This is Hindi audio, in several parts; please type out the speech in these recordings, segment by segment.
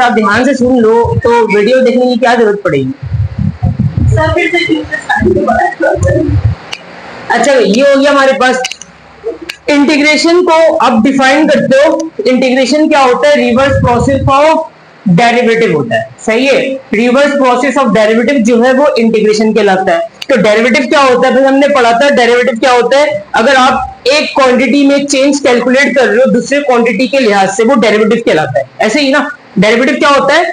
आप ध्यान से सुन लो तो वीडियो देखने की क्या जरूरत पड़ेगी। अच्छा ये हो गया हमारे पास। इंटीग्रेशन को आप डिफाइन करते हो, इंटीग्रेशन क्या होता है, रिवर्स प्रोसेस ऑफ डेरिवेटिव होता है, सही है। रिवर्स प्रोसेस ऑफ डेरिवेटिव जो है वो इंटीग्रेशन कहलाता है। तो डेरिवेटिव क्या होता है, हमने पढ़ा था डेरिवेटिव क्या होता है, अगर आप एक क्वांटिटी में चेंज कैलकुलेट कर रहे हो दूसरे क्वांटिटी के लिहाज से, वो डेरिवेटिव कहलाता है। ऐसे ही ना, डेरिवेटिव क्या होता है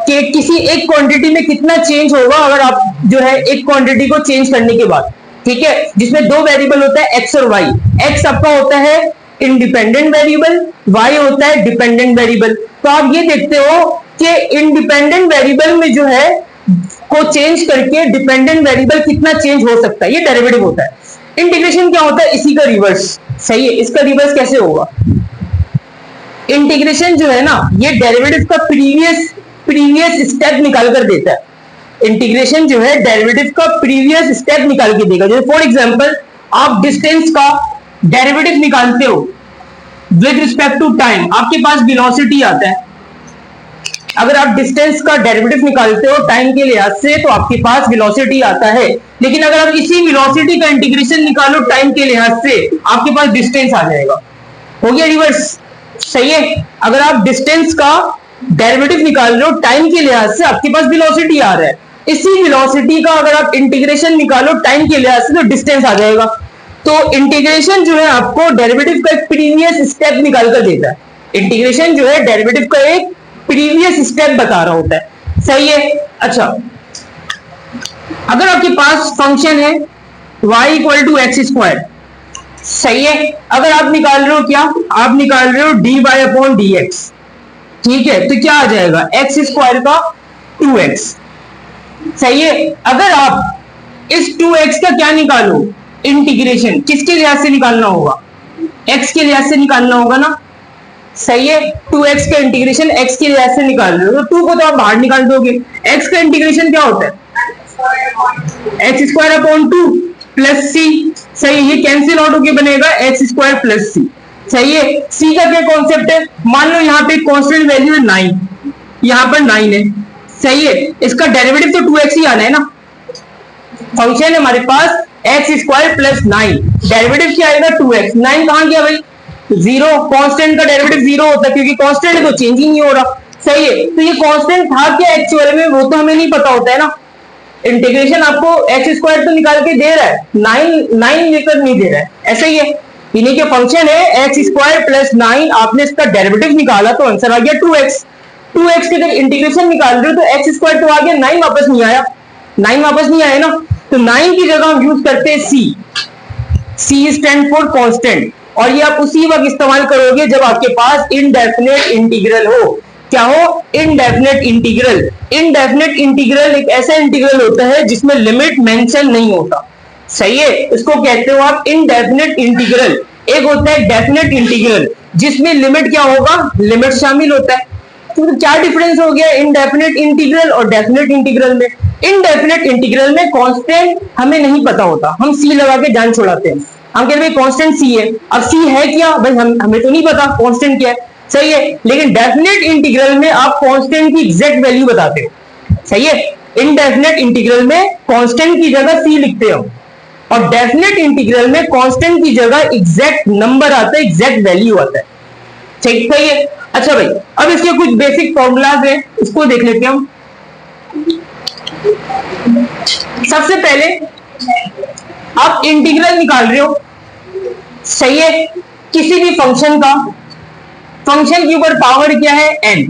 कि किसी एक क्वांटिटी में कितना चेंज होगा अगर आप जो है एक क्वांटिटी को चेंज करने के बाद, ठीक है, जिसमें दो वेरिएबल होता है एक्स और वाई। एक्स आपका होता है इंडिपेंडेंट वेरिएबल, वाई होता है डिपेंडेंट वेरिएबल। तो आप ये देखते हो कि इंडिपेंडेंट वेरिएबल में जो है को चेंज करके डिपेंडेंट वेरिएबल कितना चेंज हो सकता है, ये डेरिवेटिव होता है। इंटीग्रेशन क्या होता है, इसी का रिवर्स, सही है। इसका रिवर्स कैसे होगा, इंटीग्रेशन जो है ना ये डेरिवेटिव का प्रीवियस स्टेप निकाल कर देता है। इंटीग्रेशन जो है डेरिवेटिव का प्रीवियस स्टेप निकाल के देगा। जैसे फॉर एग्जांपल आप डिस्टेंस का डेरिवेटिव निकालते हो विद रिस्पेक्ट टू टाइम, आपके पास वेलोसिटी आता है। अगर आप डिस्टेंस का डेरिवेटिव निकालते हो टाइम के लिहाज से तो आपके पास वेलोसिटी आता है, लेकिन अगर आप इसी वेलोसिटी का इंटीग्रेशन निकालो टाइम के लिहाज से आपके पास डिस्टेंस आ जाएगा। हो गया रिवर्स, सही है। अगर आप डिस्टेंस का डेरिवेटिव निकाल रहे हो टाइम के लिहाज से आपके पास वेलोसिटी आ रहा है, इसी वेलोसिटी का अगर आप इंटीग्रेशन निकालो टाइम के लिहाज से तो डिस्टेंस आ जाएगा। तो इंटीग्रेशन जो है आपको डेरिवेटिव का एक प्रीवियस स्टेप निकाल कर देता है। इंटीग्रेशन जो है डेरिवेटिव का एक प्रीवियस स्टेप बता रहा होता है, सही है। अच्छा अगर आपके पास फंक्शन है y equal to X square, सही है। अगर आप निकाल रहे हो क्या, आप निकाल रहे हो dy अपॉन dx, ठीक है, तो क्या आ जाएगा एक्स स्क्वायर का 2x, सही है। अगर आप इस 2x का क्या निकालो इंटीग्रेशन, किसके लिहाज से निकालना होगा, x के लिहाज से निकालना होगा ना, सही है। 2x का इंटीग्रेशन x के लिहाज से निकाल रहे हो तो 2 को तो आप बाहर निकाल दोगे। x का इंटीग्रेशन क्या होता है, x square upon 2 plus C, सही, ये कैंसिल आउट होके बनेगा एक्स स्क्वायर प्लस सी, सही है। सी का क्या कॉन्सेप्ट है, मान लो यहाँ पे कांस्टेंट वैल्यू है 9, यहाँ पर 9 है, सही है। इसका डेरिवेटिव तो 2x ही आना है ना, फंक्शन है हमारे पास एक्स स्क्वायर प्लस 9, डेरिवेटिव क्या आएगा 2x। 9 कहां गया भाई, 0, कांस्टेंट का डेरिवेटिव 0 होता है क्योंकि कांस्टेंट है तो चेंज ही नहीं हो रहा, सही है। तो ये कांस्टेंट था क्या एक्चुअल में, वो तो हमें नहीं पता होता है ना। इंटीग्रेशन आपको एक्स स्क्वायर तो निकाल के दे रहा है, 9 लेकर नहीं दे रहा है, ऐसा ही है। इन्हीं के फंक्शन है एक्स स्क्वायर प्लस 9, आपने इसका डेरिवेटिव निकाला तो आंसर आ गया 2x। 2x के जब इंटीग्रेशन निकाल रहे हो तो एक्स स्क्वायर तो आ गया, 9 वापस नहीं आया, 9 वापस नहीं आया ना, तो 9 की जगह हम यूज करते हैं सी स्टैंड फॉर कांस्टेंट, और ये आप उसी वक्त इस्तेमाल करोगे जब आपके पास इनडेफिनेट इंटीग्रल हो। क्या हो, इनडेफिनेट इंटीग्रल। इनडेफिनेट इंटीग्रल एक ऐसा इंटीग्रल होता है जिसमें लिमिट मेंशन नहीं होता, सही है, इसको कहते हो आप इनडेफिनेट इंटीग्रल। एक होता है डेफिनेट इंटीग्रल जिसमें लिमिट क्या होगा, लिमिट शामिल होता है। तो क्या डिफरेंस हो गया इनडेफिनेट इंटीग्रल और डेफिनेट इंटीग्रल में। इनडेफिनेट इंटीग्रल में कांस्टेंट हमें नहीं पता होता, हम सी लगा के जान छुड़ाते हैं, हम कहते हैं कांस्टेंट सी है। अब सी है क्या भाई, हमें तो नहीं पता कांस्टेंट क्या है, सही है। लेकिन डेफिनेट इंटीग्रल में आप कांस्टेंट की एग्जैक्ट वैल्यू बताते हो, सही है। इनडेफिनेट इंटीग्रल में कांस्टेंट की जगह सी लिखते हो और डेफिनेट इंटीग्रल में कांस्टेंट की जगह एग्जैक्ट नंबर आता है, एग्जैक्ट वैल्यू आता है, ठीक, सही है। अच्छा भाई अब इसके कुछ बेसिक फॉर्मूलाज हैं, इसको देख लेते हैं हम। सबसे पहले आप इंटीग्रल निकाल रहे हो, सही है, किसी भी फंक्शन का, फंक्शन के ऊपर पावर क्या है n,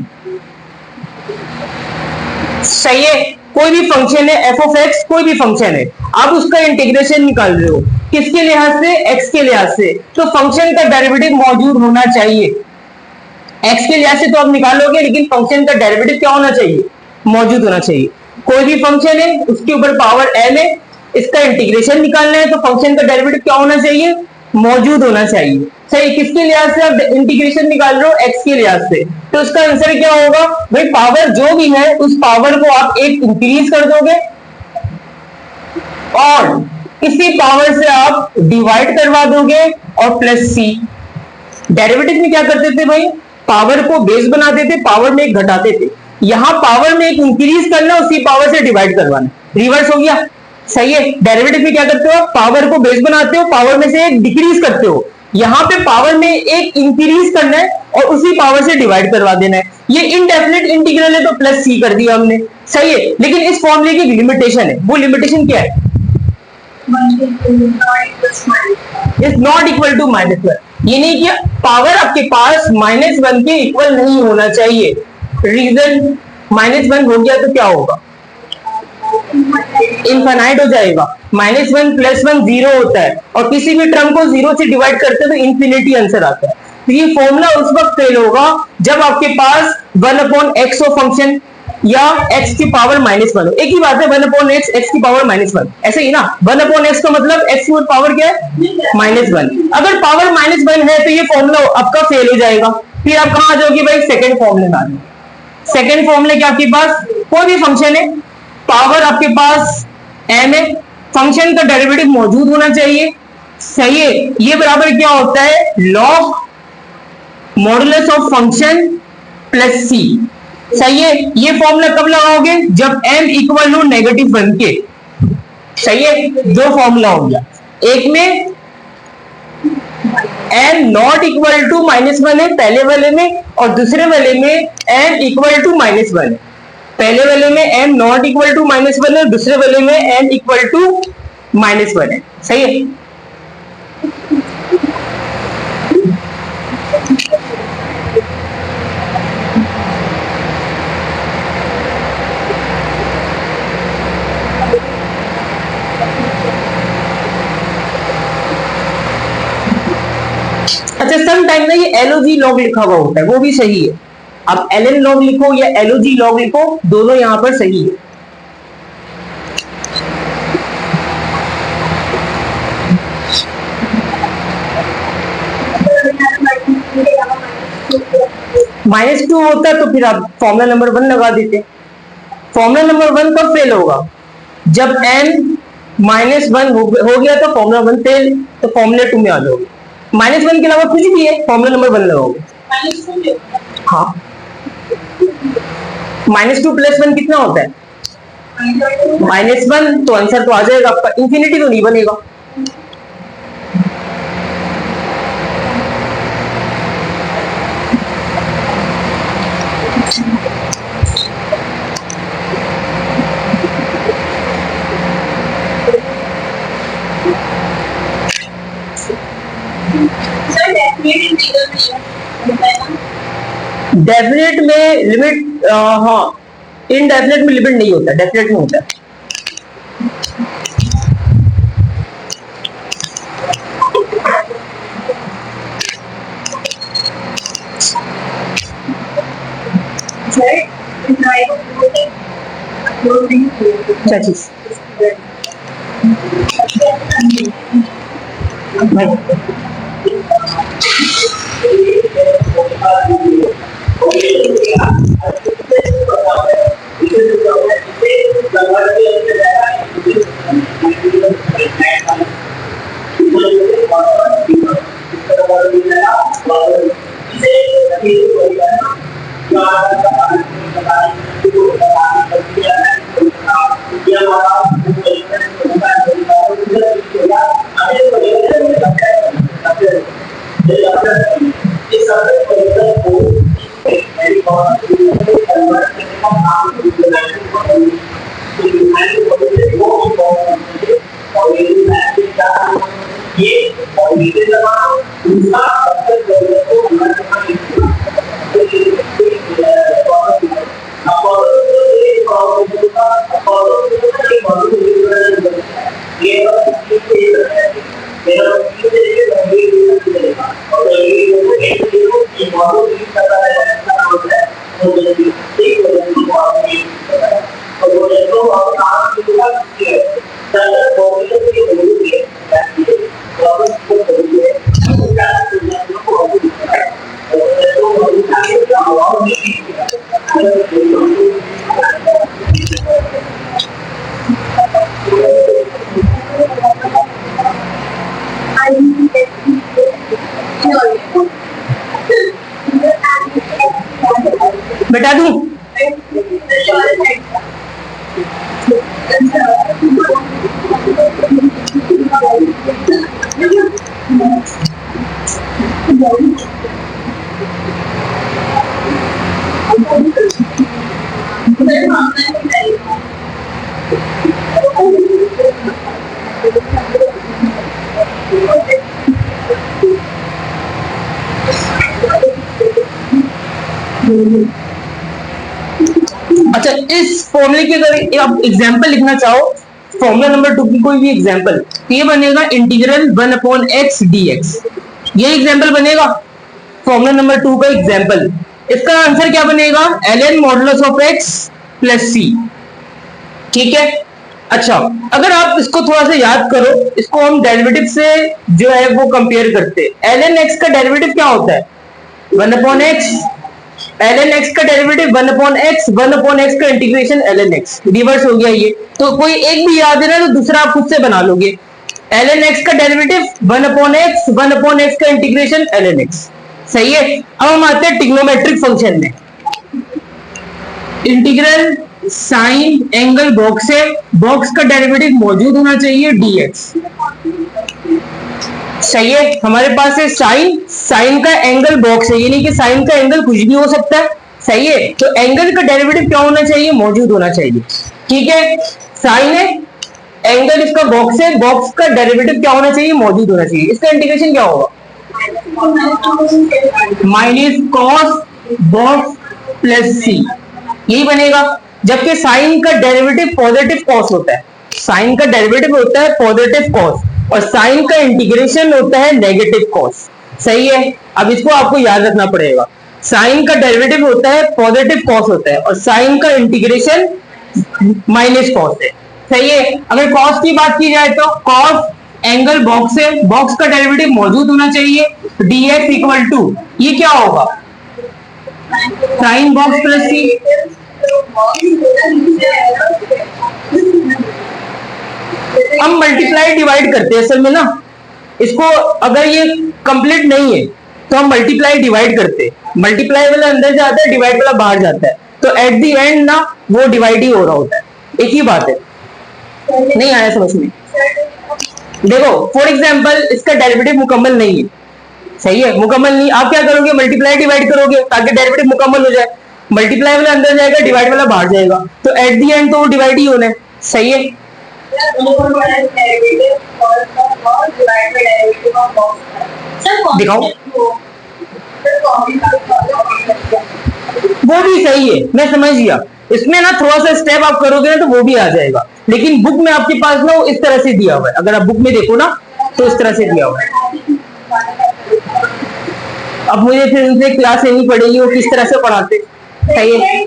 सही है। कोई भी फंक्शन है एफ ऑफ एक्स, कोई भी फंक्शन है, आप उसका इंटीग्रेशन निकाल रहे हो किसके लिहाज से, x के लिहाज से, तो फंक्शन का डेरिवेटिव मौजूद होना चाहिए। x के लिहाज से तो आप निकालोगे लेकिन फंक्शन का डेरिवेटिव क्या होना चाहिए, मौजूद होना चाहिए। कोई भी फंक्शन है उसके ऊपर पावर n है, इसका इंटीग्रेशन निकालना है तो फंक्शन का डेरिवेटिव क्या होना चाहिए, मौजूद होना चाहिए, सही। किसके लिहाज से आप इंटीग्रेशन निकाल रहे हो, x के लिहाज से, तो इसका आंसर क्या होगा भाई, पावर जो भी है उस पावर को आप एक इंक्रीज कर दोगे और इसी पावर से आप डिवाइड करवा दोगे और प्लस सी। डेरिवेटिव में क्या करते थे भाई, पावर को बेस बनाते थे, पावर में एक घटाते थे। यहां पावर में एक इंक्रीज करना, उसी पावर से डिवाइड करवाना, रिवर्स हो गया। सही है। डेरिवेटिव में क्या करते हो, पावर को बेस बनाते हो, पावर में से एक डिक्रीज करते हो। यहां पे पावर में एक इंक्रीज करना है और उसी पावर से डिवाइड करवा देना है। ये इनडेफिनेट इंटीग्रल है तो प्लस सी कर दिया हमने। सही है। लेकिन इस फॉर्मूले की लिमिटेशन है, वो लिमिटेशन क्या है, इज नॉट इक्वल टू -1। ये नहीं कि पावर आपके पास -1 के इक्वल नहीं होना चाहिए। रीजन, -1 हो गया तो क्या होगा, इनफाइनाइट हो जाएगा। -1 + 1 0 होता है, और किसी भी टर्म को 0 से डिवाइड करते हैं तो इन्फिनिटी आंसर आता है। तो ये फॉर्मूला उस वक्त फेल होगा जब आपके पास 1/x हो फंक्शन, या x की पावर -1 हो। एक ही बात है, 1/x x की पावर -1, ऐसे ही ना। 1/x का मतलब x की पावर क्या है, -1। अगर पावर -1 है तो ये फॉर्मूला आपका फेल हो जाएगा। फिर आप कहां आ जाओगे भाई, सेकंड फॉर्मूले में आ जाओगे। सेकंड फॉर्मूले क्या, आपके पास कोई भी फंक्शन है, पावर आपके पास m है, फंक्शन का डेरिवेटिव मौजूद होना चाहिए। सही है। ये बराबर क्या होता है, log modulus of function plus c। सही है। ये फॉर्मूला कब लगाओगे, जब m इक्वल टू -1 के। सही है। दो फॉर्मूला हो गया, एक में m नॉट इक्वल टू -1 है पहले वाले में, और दूसरे वाले में m इक्वल टू -1 है। पहले वाले में m नॉट इक्वल टू -1 है, दूसरे वाले में m इक्वल टू -1 है। सही है। अच्छा, सम टाइम ना ये एलओजी लॉग लिखा हुआ होता है, वो भी सही है। आप एलएन लॉग लिखो या एलओजी लॉग लिखो, दोनों यहां पर सही है। -2 होता तो फिर आप फॉर्मूला नंबर 1 लगा देते। फॉर्मूला नंबर 1 कब फेल होगा, जब n -1 हो गया तो फॉर्मूला 1 फेल, तो फॉर्मूला 2 में आ जाओगे। -1 के अलावा कुछ भी है, फॉर्मूला नंबर 1 लगाओगे। हाँ, -2 + 1 कितना होता है, -1, तो आंसर तो आ जाएगा आपका, इंफिनिटी तो नहीं बनेगा। डेफिनेट में लिमिट, हाँ, इनडेफिनेट में लिमिट नहीं होता, डेफिनेट में होता है। क्या चीज मिटा दूं? अच्छा, इस फॉर्मूले की अगर आप एग्जांपल लिखना चाहो, फॉर्मूला नंबर 2 की कोई भी एग्जांपल, तो ये बनेगा इंटीग्रल 1/x dx। ये एग्जांपल बनेगा फॉर्मूला नंबर 2 का एग्जांपल। इसका आंसर क्या बनेगा? ln modulus of x plus c। ठीक है। अच्छा, अगर आप इसको थोड़ा सा याद करो, इसको हम डेरिवेटिव से जो है वो कंपेयर करते हैं। ln x का डेरिवेटिव क्या होता है? 1/x। ln x का डेरिवेटिव 1/x, 1/x का इंटीग्रेशन ln x। रिवर्स हो गया ये, तो कोई एक भी याद है ना तो दूसरा आप खुद से बना लोगे। ln x का डेरिवेटिव 1/x, 1/x का इंटीग्रेशन ln x। सही है। अब हम आते हैं ट्रिग्नोमेट्रिक फंक्शन में। इंटीग्रल साइन एंगल बॉक्स है, बॉक्स का डेरिवेटिव मौजूद होना चाहिए dx। सही है। हमारे पास है साइन, साइन का एंगल बॉक्स है, यानी कि साइन का एंगल कुछ भी हो सकता है। सही है। तो एंगल का डेरिवेटिव क्या होना चाहिए? मौजूद होना चाहिए। ठीक है। साइन है, एंगल इसका बॉक्स है, बॉक्स का डेरिवेटिव क्या होना चाहिए? मौजूद होना चाहिए। इसका इंटीग्रेशन क्या होगा? माइनस कॉस बॉक्स प्लस सी, यही बनेगा। जबकि साइन का डेरिवेटिव पॉजिटिव कॉस होता है, साइन का डेरिवेटिव होता है पॉजिटिव कॉस, और साइन का इंटीग्रेशन होता है नेगेटिव कॉस। सही है। अब इसको आपको याद रखना पड़ेगा। साइन का डेरिवेटिव होता है पॉजिटिव कॉस होता है, और साइन का इंटीग्रेशन माइनस कॉस है। सही है। अगर कॉस की बात की जाए तो कॉस एंगल बॉक्स है, बॉक्स का डेरिवेटिव मौजूद होना चाहिए। dx इक्वल टू, ये क्या होगा? साइन बॉक्स प्लस सी। हम मल्टीप्लाई डिवाइड करते हैं असल में ना, इसको अगर ये कंप्लीट नहीं है तो हम मल्टीप्लाई डिवाइड करते हैं। मल्टीप्लाई वाला अंदर जाता है, डिवाइड वाला बाहर जाता है, तो एट दी एंड ना वो डिवाइड ही हो रहा होता है। एक ही बात है। नहीं आया समझ में? देखो फॉर एग्जाम्पल इसका डेरिवेटिव मुकम्मल नहीं है। सही है। मुकम्मल नहीं, आप क्या करोगे? मल्टीप्लाई डिवाइड करोगे ताकि डेरिवेटिव मुकम्मल हो जाए। मल्टीप्लाई वाला अंदर जाएगा, डिवाइड वाला बाहर जाएगा, तो एट दी एंड तो वो डिवाइड ही होना है। सही है। दिखाओ, वो भी सही है, मैं समझ गया। इसमें ना थोड़ा सा स्टेप आप करोगे ना तो वो भी आ जाएगा, लेकिन बुक में आपके पास ना इस तरह से दिया हुआ है। अगर आप बुक में देखो ना तो इस तरह से दिया हुआ है। अब मुझे फिर उनसे क्लास लेनी पड़ेगी वो किस तरह से पढ़ाते। सही है।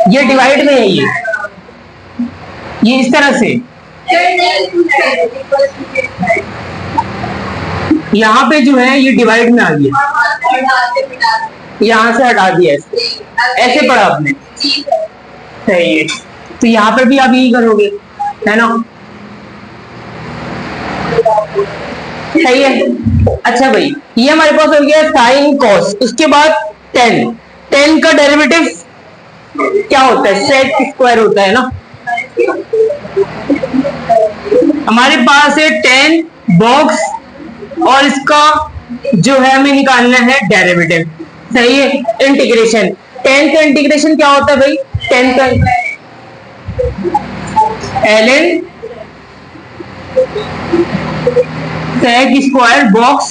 ये डिवाइड में है, ये इस तरह से यहाँ पे जो है ये डिवाइड में आ गया, यहाँ से हटा दिया इसको, ऐसे पढ़ा आपने। सही है। तो यहाँ पर भी आप यही करोगे, है ना? सही है। अच्छा भाई, ये हमारे पास हो गया साइन कॉस। उसके बाद टेन, टेन का डेरिवेटिव क्या होता है? सेक स्क्वायर होता है ना। हमारे पास है टेन बॉक्स, और इसका जो है हमें निकालना है डेरिवेटिव। सही है। इंटीग्रेशन, टेन का इंटीग्रेशन क्या होता है भाई? टेन का ln सेक स्क्वायर बॉक्स।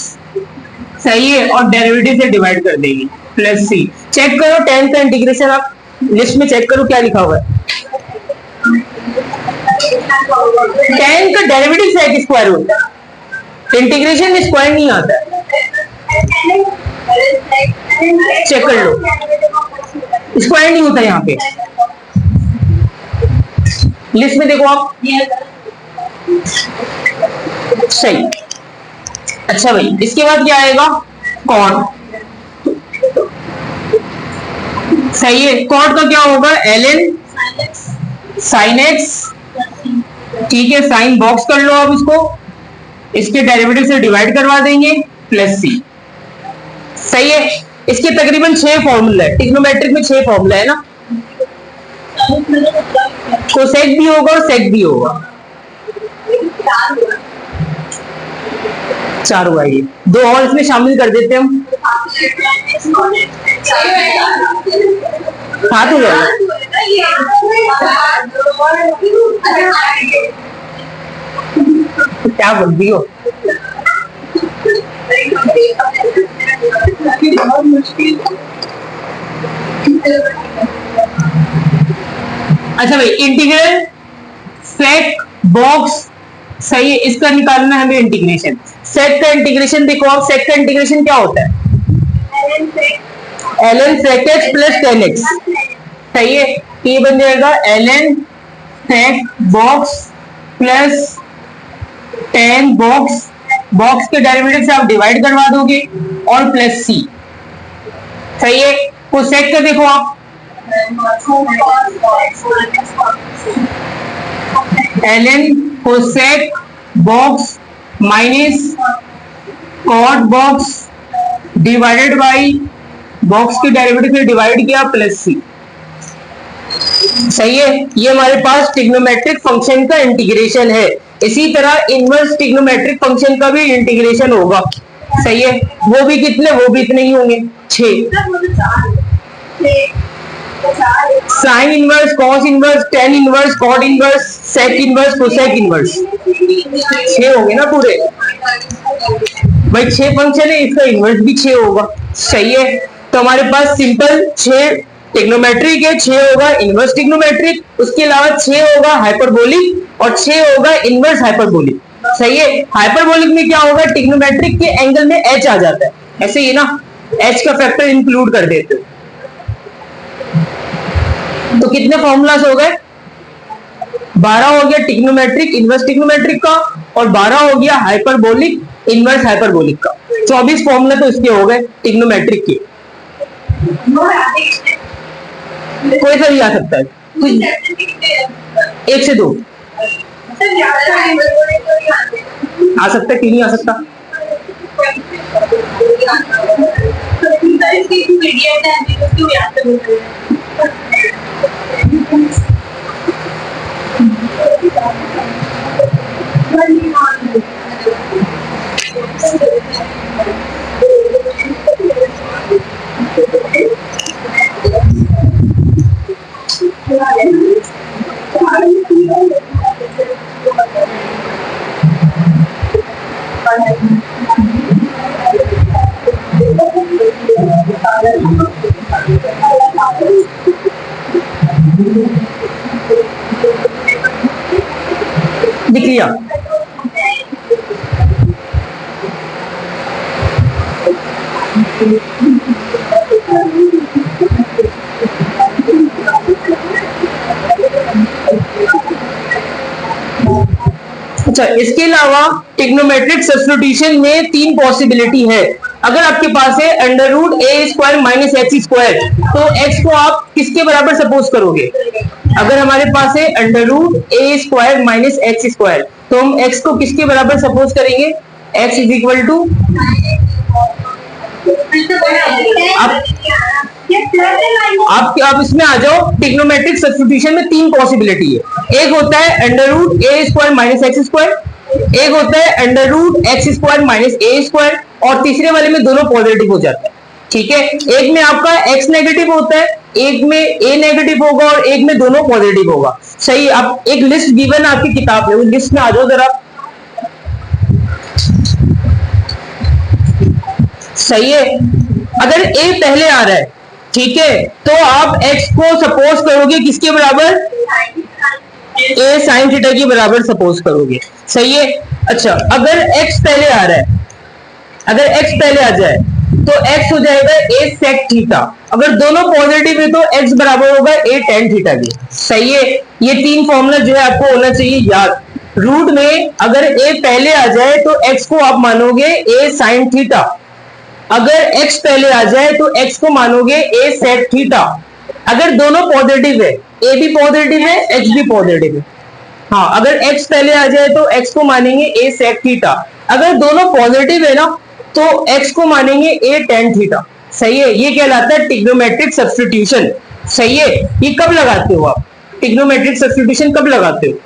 सही है। और डेरिवेटिव से डिवाइड कर देंगे प्लस सी। चेक करो टेन का इंटीग्रेशन, आप लिस्ट में चेक करो क्या लिखा हुआ है। टेन का डेरिवेटिव सेक स्क्वायर होता है, इंटीग्रेशन में स्क्वायर नहीं आता है। चेक कर लो, स्क्वायर नहीं होता यहाँ पे। लिस्ट में देखो आप। सही। अच्छा भाई, इसके बाद क्या आएगा? कॉट। सही है। कॉट का क्या होगा? ln sin x। ठीक है। साइन बॉक्स कर लो आप इसको, इसके डेरिवेटिव से डिवाइड करवा देंगे प्लस सी। सही है। इसके तकरीबन 6 फॉर्मूला है, ट्रिग्नोमेट्रिक में 6 फॉर्मूला है ना, कोसेक भी होगा और सेक भी होगा। 4 हुआ ये, 2 और इसमें शामिल कर देते हैं हम, 7 हो जाएगा। क्या बोल रही हो? अच्छा भाई, इंटीग्रल सेक बॉक्स, सही है, इसका निकालना है हमें इंटीग्रेशन। सेक का इंटीग्रेशन देखो आप, सेक का इंटीग्रेशन क्या होता है? ln sec x plus ten x, सही है। ये बन जाएगा ln sec box plus ten box, box के डेरिवेटिव से आप डिवाइड करवा दोगे और प्लस सी, सही है। कोसेक का देखो आप, ln cosec box minus cot box divided by box के डेरिवेटिव से डिवाइड किया प्लस सी, सही है। ये हमारे पास ट्रिग्नोमेट्रिक फंक्शन का इंटीग्रेशन है। इसी तरह इनवर्स ट्रिग्नोमेट्रिक फंक्शन का भी इंटीग्रेशन होगा, सही है। वो भी कितने, वो भी इतने ही होंगे, 6। Sine inverse, cos inverse, tan inverse, cot inverse, sec inverse, cosec inverse, 6 होंगे ना पूरे भाई। 6 फंक्शन है, इसका इनवर्स भी 6 होगा, सही है। तो हमारे पास सिंपल 6 ट्रिग्नोमेट्रिक है, 6 होगा इनवर्स ट्रिग्नोमेट्रिक, उसके अलावा 6 होगा हाइपरबोलिक और 6 होगा इनवर्स हाइपरबोलिक, सही है। हाइपरबोलिक में क्या होगा, ट्रिग्नोमेट्रिक के एंगल में h आ जाता है, ऐसे ही ना, h का फैक्टर इंक्लूड कर देते हो। तो कितने फॉर्मूलास हो गए? 12 हो गया ट्रिग्नोमेट्रिक इनवर्स ट्रिग्नोमेट्रिक का, और 12 हो गया हाइपरबोलिक इनवर्स हाइपरबोलिक का। 24 फॉर्मूला तो इसके हो गए ट्रिग्नोमेट्रिक के। कोई सा भी आ सकता है, 1 से 2 आ सकता है, क्यों नहीं आ सकता? दिख लिया? अच्छा, इसके अलावा ट्रिग्नोमेट्रिक सब्स्टिट्यूशन में 3 पॉसिबिलिटी है। अगर आपके पास है under root a square minus x square, तो एक्स को आप किसके बराबर सपोज करोगे? अगर हमारे पास है under root a square minus x square, तो हम एक्स को किसके बराबर सपोज करेंगे? एक्स इज इक्वल टू, आप इसमें आ जाओ। ट्रिग्नोमेट्रिक सब्स्टिट्यूशन में 3 पॉसिबिलिटी है। एक होता है under root a square minus x square, एक होता है under root x square minus a square, और तीसरे वाले में दोनों पॉजिटिव हो जाता है, ठीक है। एक में आपका x नेगेटिव होता है, एक में a नेगेटिव होगा और एक में दोनों पॉजिटिव होगा, सही। अब एक लिस्ट गिवन है आपकी किताब में, उस लिस्ट में आ जाओ जरा, सही है। अगर a पहले आ रहा है, ठीक है, तो आप x को सपोज करोगे किसके बराबर? a साइन थीटा के बराबर सपोज करोगे, सही है। अच्छा, अगर x पहले आ रहा है, अगर x पहले आ जाए तो x हो जाएगा a sec थीटा। अगर दोनों पॉजिटिव है तो x बराबर होगा a tan थीटा के, सही है। ये 3 फॉर्मूला जो है आपको होना चाहिए याद। रूट में अगर a पहले आ जाए तो x को आप मानोगे a sin थीटा, अगर x पहले आ जाए तो x को मानोगे a sec थीटा। अगर दोनों पॉजिटिव है, a भी पॉजिटिव है x भी पॉजिटिव है, हाँ, अगर x पहले आ जाए तो x को मानेंगे a sec थीटा। अगर दोनों पॉजिटिव है ना, तो x को मानेंगे a tan थीटा, सही है। ये कहलाता है ट्रिग्नोमेट्रिक सब्स्टिट्यूशन, सही है। ये कब लगाते हो आप, ट्रिग्नोमेट्रिक सब्स्टिट्यूशन कब लगाते हो?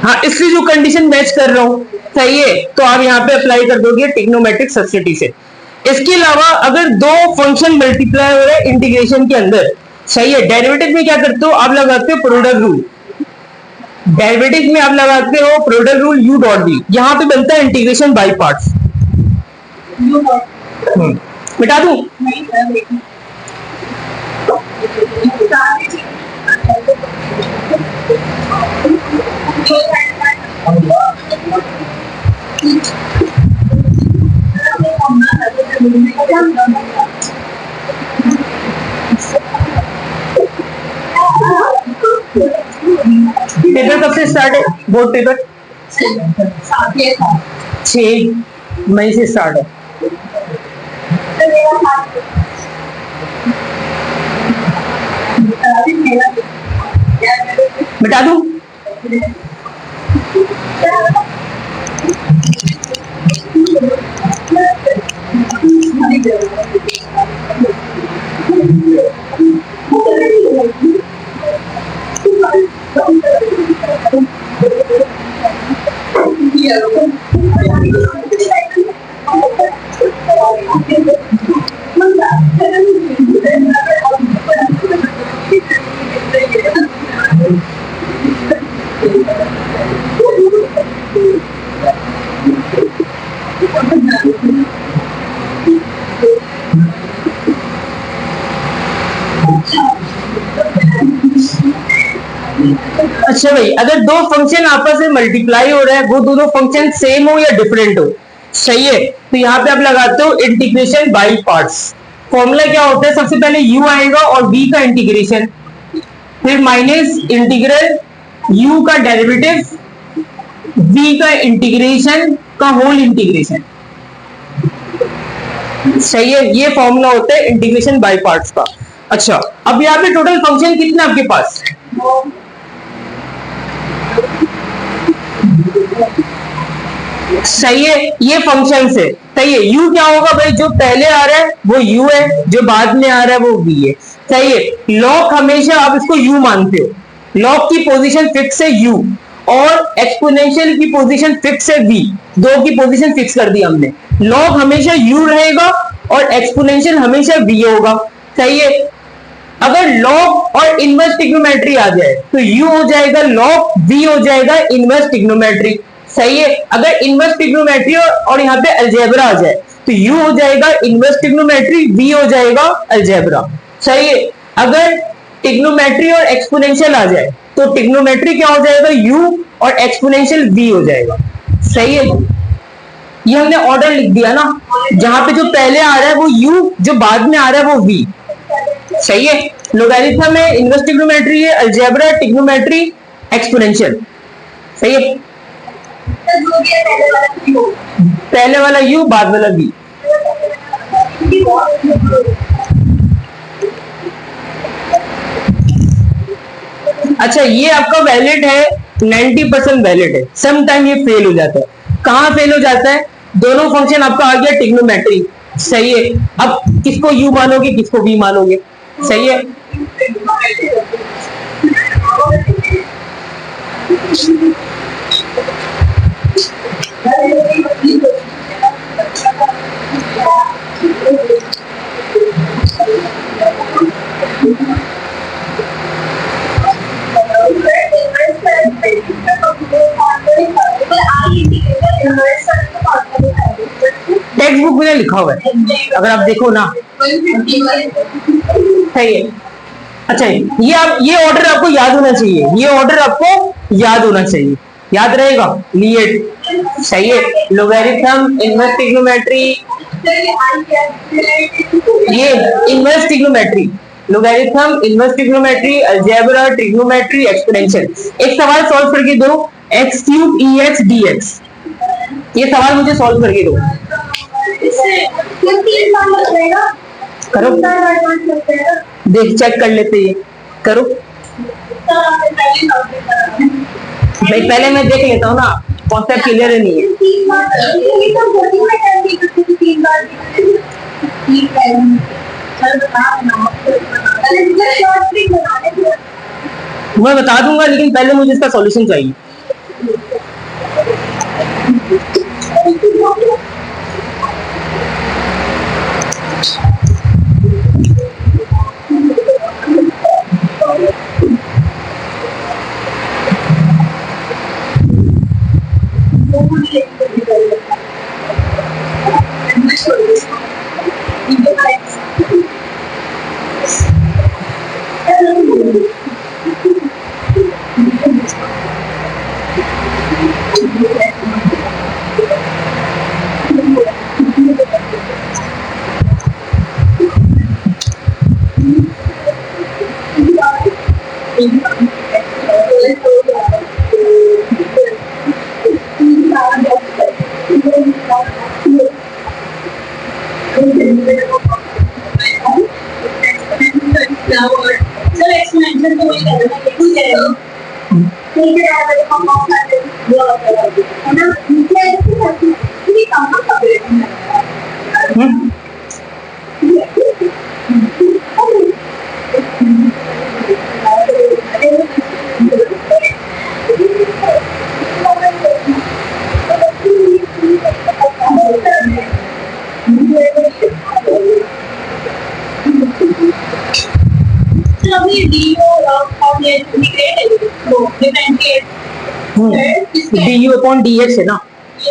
हाँ, इसलिए जो कंडीशन मैच कर रहा हूं, सही है, तो आप यहाँ पे अप्लाई कर दोगे ट्रिग्नोमेट्रिक सब्स्टिट्यूशन। इसके अलावा अगर दो फंक्शन मल्टीप्लाई हो रहे हैं इंटीग्रेशन के अंदर, सही है, डेरिवेटिव में क्या करते हो आप, लगाते हो प्रोडक्ट रूल। डेरिवेटिव में आप लगाते हो product rule u dot v, यहां पे बनता है इंटीग्रेशन बाय पार्ट्स। मिटा दूं? पेपर कब से स्टार्ट है बोर्ड पेपर? 6 मई से स्टार्ट है। मिटा दूं? अच्छा भाई, अगर दो फंक्शन आपस में मल्टीप्लाई हो रहे हैं, वो दोनों फंक्शन सेम हो या डिफरेंट हो, सही है, तो यहाँ पे आप लगाते हो इंटीग्रेशन बाय पार्ट्स। फॉर्मूला क्या होता है, सबसे पहले u आएगा और v का इंटीग्रेशन, फिर माइनस इंटीग्रल u का डेरिवेटिव, v का इंटीग्रेशन का होल इंटीग्रेशन, सही है। ये फॉर्मूला होता है इंटीग्रेशन बाय पार्ट्स का। अच्छा, अब यहाँ पे टोटल फंक्शन कितने आपके पास? सही है, ये फंक्शन से, सही है। u क्या होगा भाई, जो पहले आ रहा है वो u है, जो बाद में आ रहा है वो v है, सही है। लॉग हमेशा आप इसको u मानते हो, लॉग की पोजीशन फिक्स है u और एक्सपोनेंशियल की पोजीशन फिक्स है v, दो की पोजीशन फिक्स कर दी हमने। लॉग हमेशा u रहेगा और एक्सपोनेंशियल हमेशा v होगा, सही है। अगर लॉग और इनवर्स ट्रिग्नोमेट्री आ जाए तो u हो जाएगा लॉग, v हो जाएगा इनवर्स ट्रिग्नोमेट्री, सही है। अगर इनवर्स ट्रिग्नोमेट्री और यहाँ पे अलजेब्रा आ जाए तो u हो जाएगा इनवर्स ट्रिग्नोमेट्री, v हो जाएगा अलजेब्रा, सही है। अगर ट्रिग्नोमेट्री और एक्सपोनेंशियल आ जाए तो ट्रिग्नोमेट्री क्या हो जाएगा, u और एक्सपोनेंशियल v हो जाएगा, सही है। ये हमने ऑर्डर लिख दिया ना, जहां पे जो पहले आ रहा है वो u, जो बाद में आ रहा है वो v, सही है। लोगरिथम है, इनवर्स ट्रिग्नोमेट्री है, अलजेब्रा, ट्रिग्नोमेट्री, एक्सपोनेंशियल, सही है। पहले वाला u, बाद वाला v। अच्छा, ये आपका वैलिड है, 90% वैलिड है। सम टाइम ये फेल हो जाता है। कहां फेल हो जाता है, दोनों फंक्शन आपका आ गया ट्रिग्नोमेट्री, सही है। अब किसको u मानोगे, किसको v मानोगे, सही है। टेक्स्ट बुक में लिखा हुआ है, अगर आप देखो ना, सही है। अच्छा, ये ऑर्डर आपको याद होना चाहिए, ये ऑर्डर आपको याद होना चाहिए, याद रहेगा, लिए, सही है। लोगरिथम, इनवर्स ट्रिग्नोमेट्री, ये inverse trigonometry, logarithm, inverse trigonometry, algebra, trigonometry, exponential. एक सवाल सॉल्व करके दो, x³ ex dx, ये सवाल मुझे सॉल्व करके दो। करो, देख चेक कर लेते, ये करो भाई, पहले मैं देख लेता हूँ ना। कॉन्सेप्ट क्लियर है नहीं है? मैं बता दूंगा, लेकिन पहले मुझे इसका सॉल्यूशन चाहिए। D you upon D x है ना,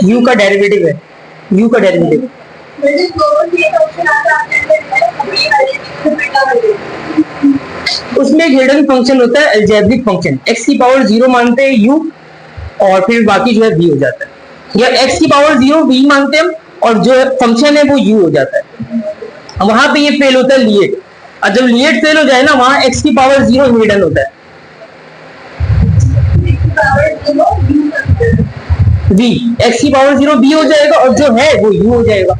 यू का डेरिवेटिव है, यू का डेरिवेटिव। उसमें एक हिडन फंक्शन होता है अलजेब्रिक फंक्शन, x की पावर 0 मानते हैं u और फिर बाकी जो है v हो जाता है, या x की पावर 0 v मानते हैं और जो फंक्शन है वो u हो जाता है। वहां पे ये फेल होता है लिएट, और जब लिएट फेल हो जाए ना वहां x की पावर 0 हिडन होता है v, x की पावर 0 v हो जाएगा और जो है वो u हो जाएगा।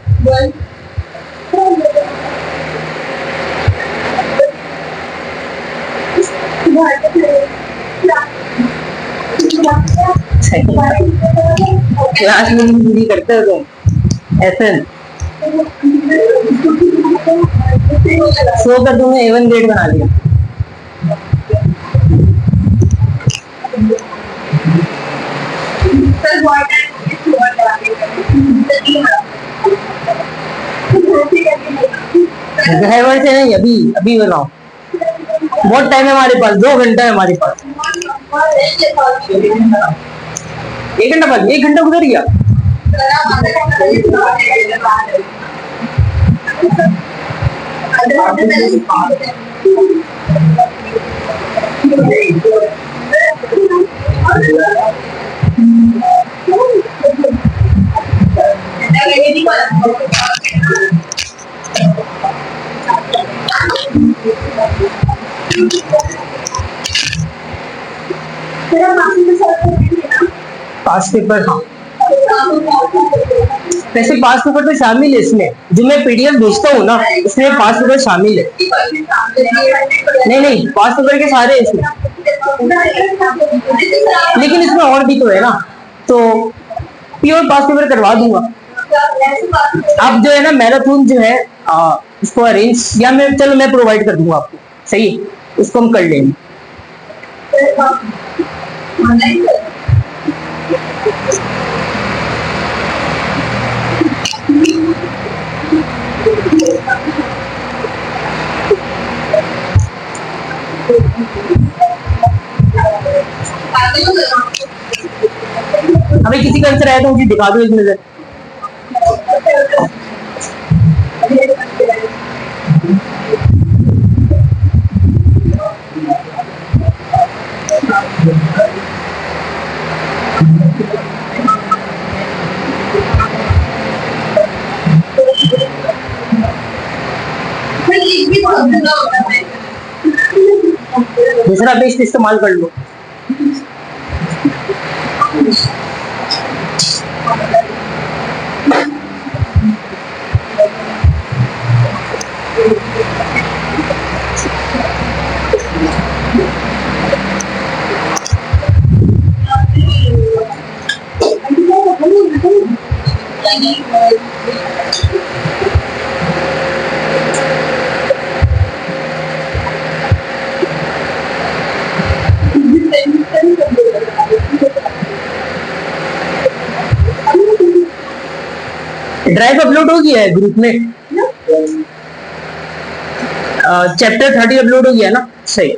क्लास में पूरी करते हो तुम ऐसे शो कर तुमने A1 ग्रेड बना लिया। ड्राइवर से नहीं, अभी अभी बनाओ, बहुत टाइम है हमारे पास, 2 घंटा है हमारे पास। 1 घंटा बाद, 1 घंटा गुजर गया। पास पेपर, हाँ वैसे पास पेपर तो शामिल है इसमें, जो मैं पीडीएफ भेजता हूँ ना उसमें पास पेपर शामिल है। नहीं नहीं, पास पेपर के सारे इसमें, लेकिन इसमें और भी तो है ना, तो प्योर पास पेपर करवा दूंगा। आप जो है ना मैराथन जो है उसको अरेंज, या मैं चलो मैं प्रोवाइड कर दूंगा आपको, सही है, उसको हम कर लेंगे। हमें किसी का आंसर आया तो मुझे दिखा दो एक नजर। दूसरा बेस्ट इस्तेमाल कर लो। ड्राइव अपलोड हो गया है ग्रुप में, चैप्टर 30 अपलोड हो गया ना, सही।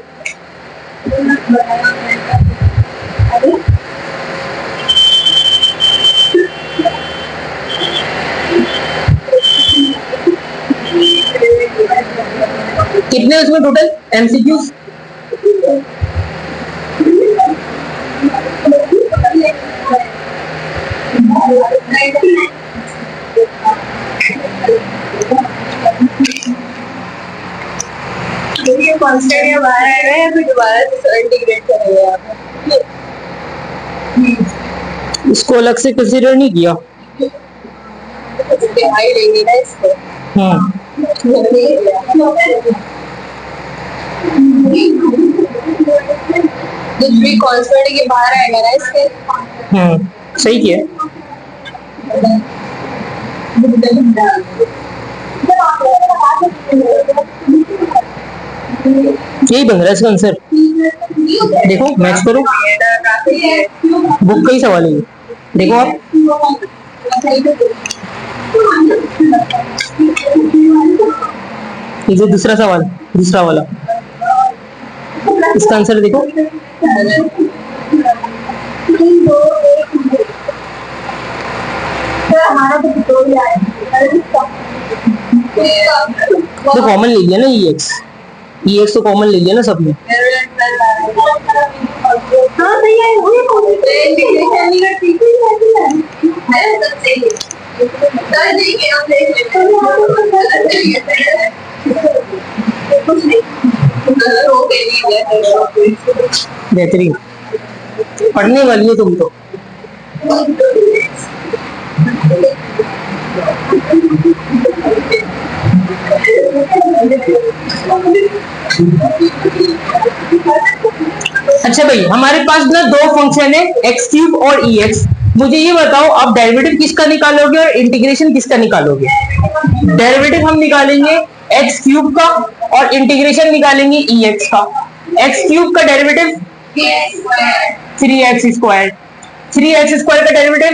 कितने उसमें टोटल एमसीक्यूज? कांस्टेंट या बाहर आएगा या फिर दोबारा से इंटीग्रेट करेंगे आप? इसको अलग से कंसीडर नहीं किया। हाई लेंगे ना इसको। कुछ भी कांस्टेंट के बाहर आएगा ना इसके। सही किया। यही बन रहा है इसका आंसर। देखो मैच करो, बुक का ही सवाल है ये। देखो आप, ये दूसरा सवाल, दूसरा वाला, इसका आंसर देखो। तो कॉमन ले लिया ना EX, EX तो कॉमन ले लिया ना सब में। बेहतरीन, पढ़ने वाली है तुम तो। अच्छा भाई, हमारे पास ना दो फंक्शन है एक्स क्यूब और EX। मुझे ये बताओ आप डेरिवेटिव किसका निकालोगे और इंटीग्रेशन किसका निकालोगे? डेरिवेटिव हम निकालेंगे एक्स क्यूब का और इंटीग्रेशन निकालेंगे EX का। एक्स क्यूब का derivative 3x square, 3x square का डेरिवेटिव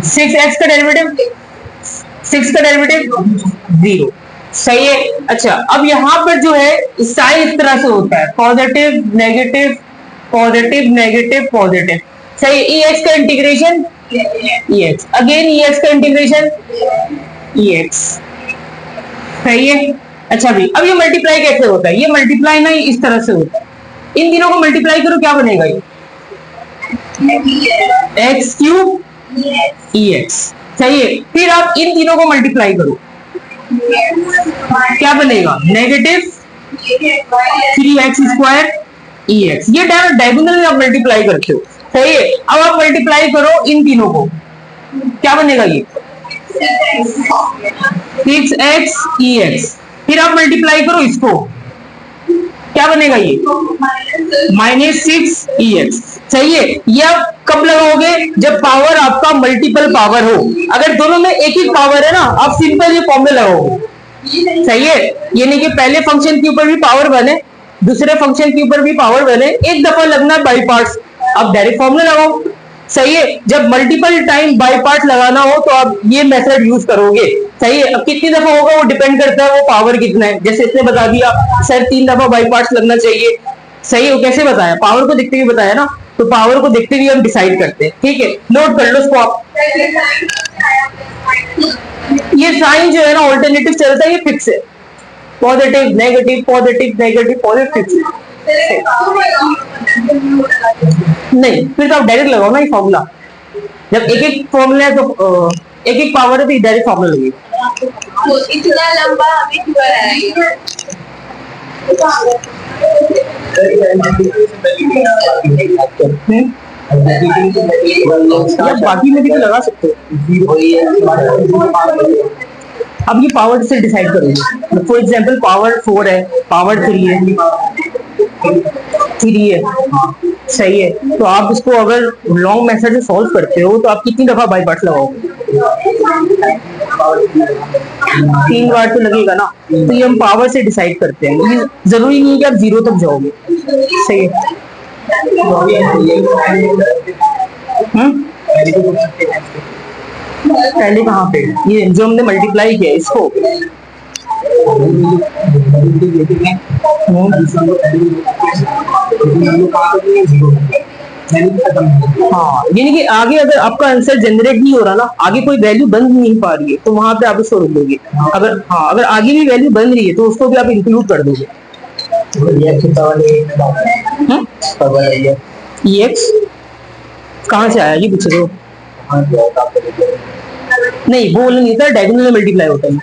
6x का डेरिवेटिव 6 का डेरिवेटिव 0। सही है। अच्छा, अब यहाँ पर जो है साइन इस तरह से होता है, positive negative positive negative positive. सही। EX का इंटीग्रेशन EX, अगेन EX का इंटीग्रेशन EX। सही है। अच्छा भाई, अब ये मल्टीप्लाई कैसे होता है? ये मल्टीप्लाई ना इस तरह से होता है, इन तीनों को मल्टीप्लाई करो, क्या बनेगा ये? X cube EX। सही है। फिर आप इन तीनों को मल्टीप्लाई करो, क्या बनेगा? Negative 3x square EX। ये डायगोनल में आप मल्टीप्लाई करते हो। सही है। अब आप मल्टीप्लाई करो इन तीनों को, क्या बनेगा ये? 6x EX। फिर आप मल्टीप्लाई करो इसको, क्या बनेगा ये? -6 EX। सही है। ये आप कब लगाओगे? जब पावर आपका मल्टीपल पावर हो। अगर दोनों में एक ही पावर है ना, आप सिंपल ये फॉर्मूला लगाओगे। सही है। यानी कि पहले फंक्शन के ऊपर भी पावर बने, दूसरे फंक्शन के ऊपर भी पावर बने, एक दफा लगना बाई पार्ट्स, आप डायरेक्ट फॉर्मूला लगाओ। सही है। जब मल्टीपल टाइम बाई पार्ट लगाना हो तो आप ये मेथड यूज करोगे। सही है। अब कितनी दफा होगा वो डिपेंड करता है वो पावर कितना है। जैसे इसने बता दिया सर 3 दफा बाई पार्ट लगना चाहिए। सही है। वो कैसे बताया? पावर को देखते हुए बताया ना, तो पावर को देखते हुए हम डिसाइड करते हैं। ठीक है, नोट कर लो इसको आप। ये साइन जो है ना ऑल्टरनेटिव चलता है, ये फिक्स है, positive negative positive negative positive fix है। नहीं, फिर तो आप डायरेक्ट लगाओ ना ये फॉर्मूला। जब एक एक फॉर्मूला है तो एक एक पावर है तो डायरेक्ट फॉर्मूला लगेगा। इतना लंबा हमें क्यों बनाएंगे? बाकी में भी तो लगा सकते हो। अब ये पावर से डिसाइड करोगे। फॉर एग्जांपल पावर 4 है, पावर 3 है, 3 है। सही है। तो आप इसको अगर लॉन्ग मेथड से सॉल्व करते हो तो आप कितनी दफा बाई पार्ट्स लगाओगे? 3 बार तो लगेगा ना। तो ये हम पावर से डिसाइड करते हैं। ये जरूरी नहीं है कि आप 0 तक जाओगे। सही है। पहले कहाँ पे, ये जो हमने मल्टीप्लाई किया इसको, हाँ, यानी कि आगे अगर आपका आंसर जनरेट नहीं हो रहा ना, आगे कोई वैल्यू बन नहीं पा रही है, तो वहां पे आप इसको रोक दोगे। अगर हाँ, अगर आगे भी वैल्यू बन रही है तो उसको भी आप इंक्लूड कर दोगे। एक्स कहाँ से आया ये पूछ रहे हो? नहीं, वो नहीं था, डायगोनल में मल्टीप्लाई होता है।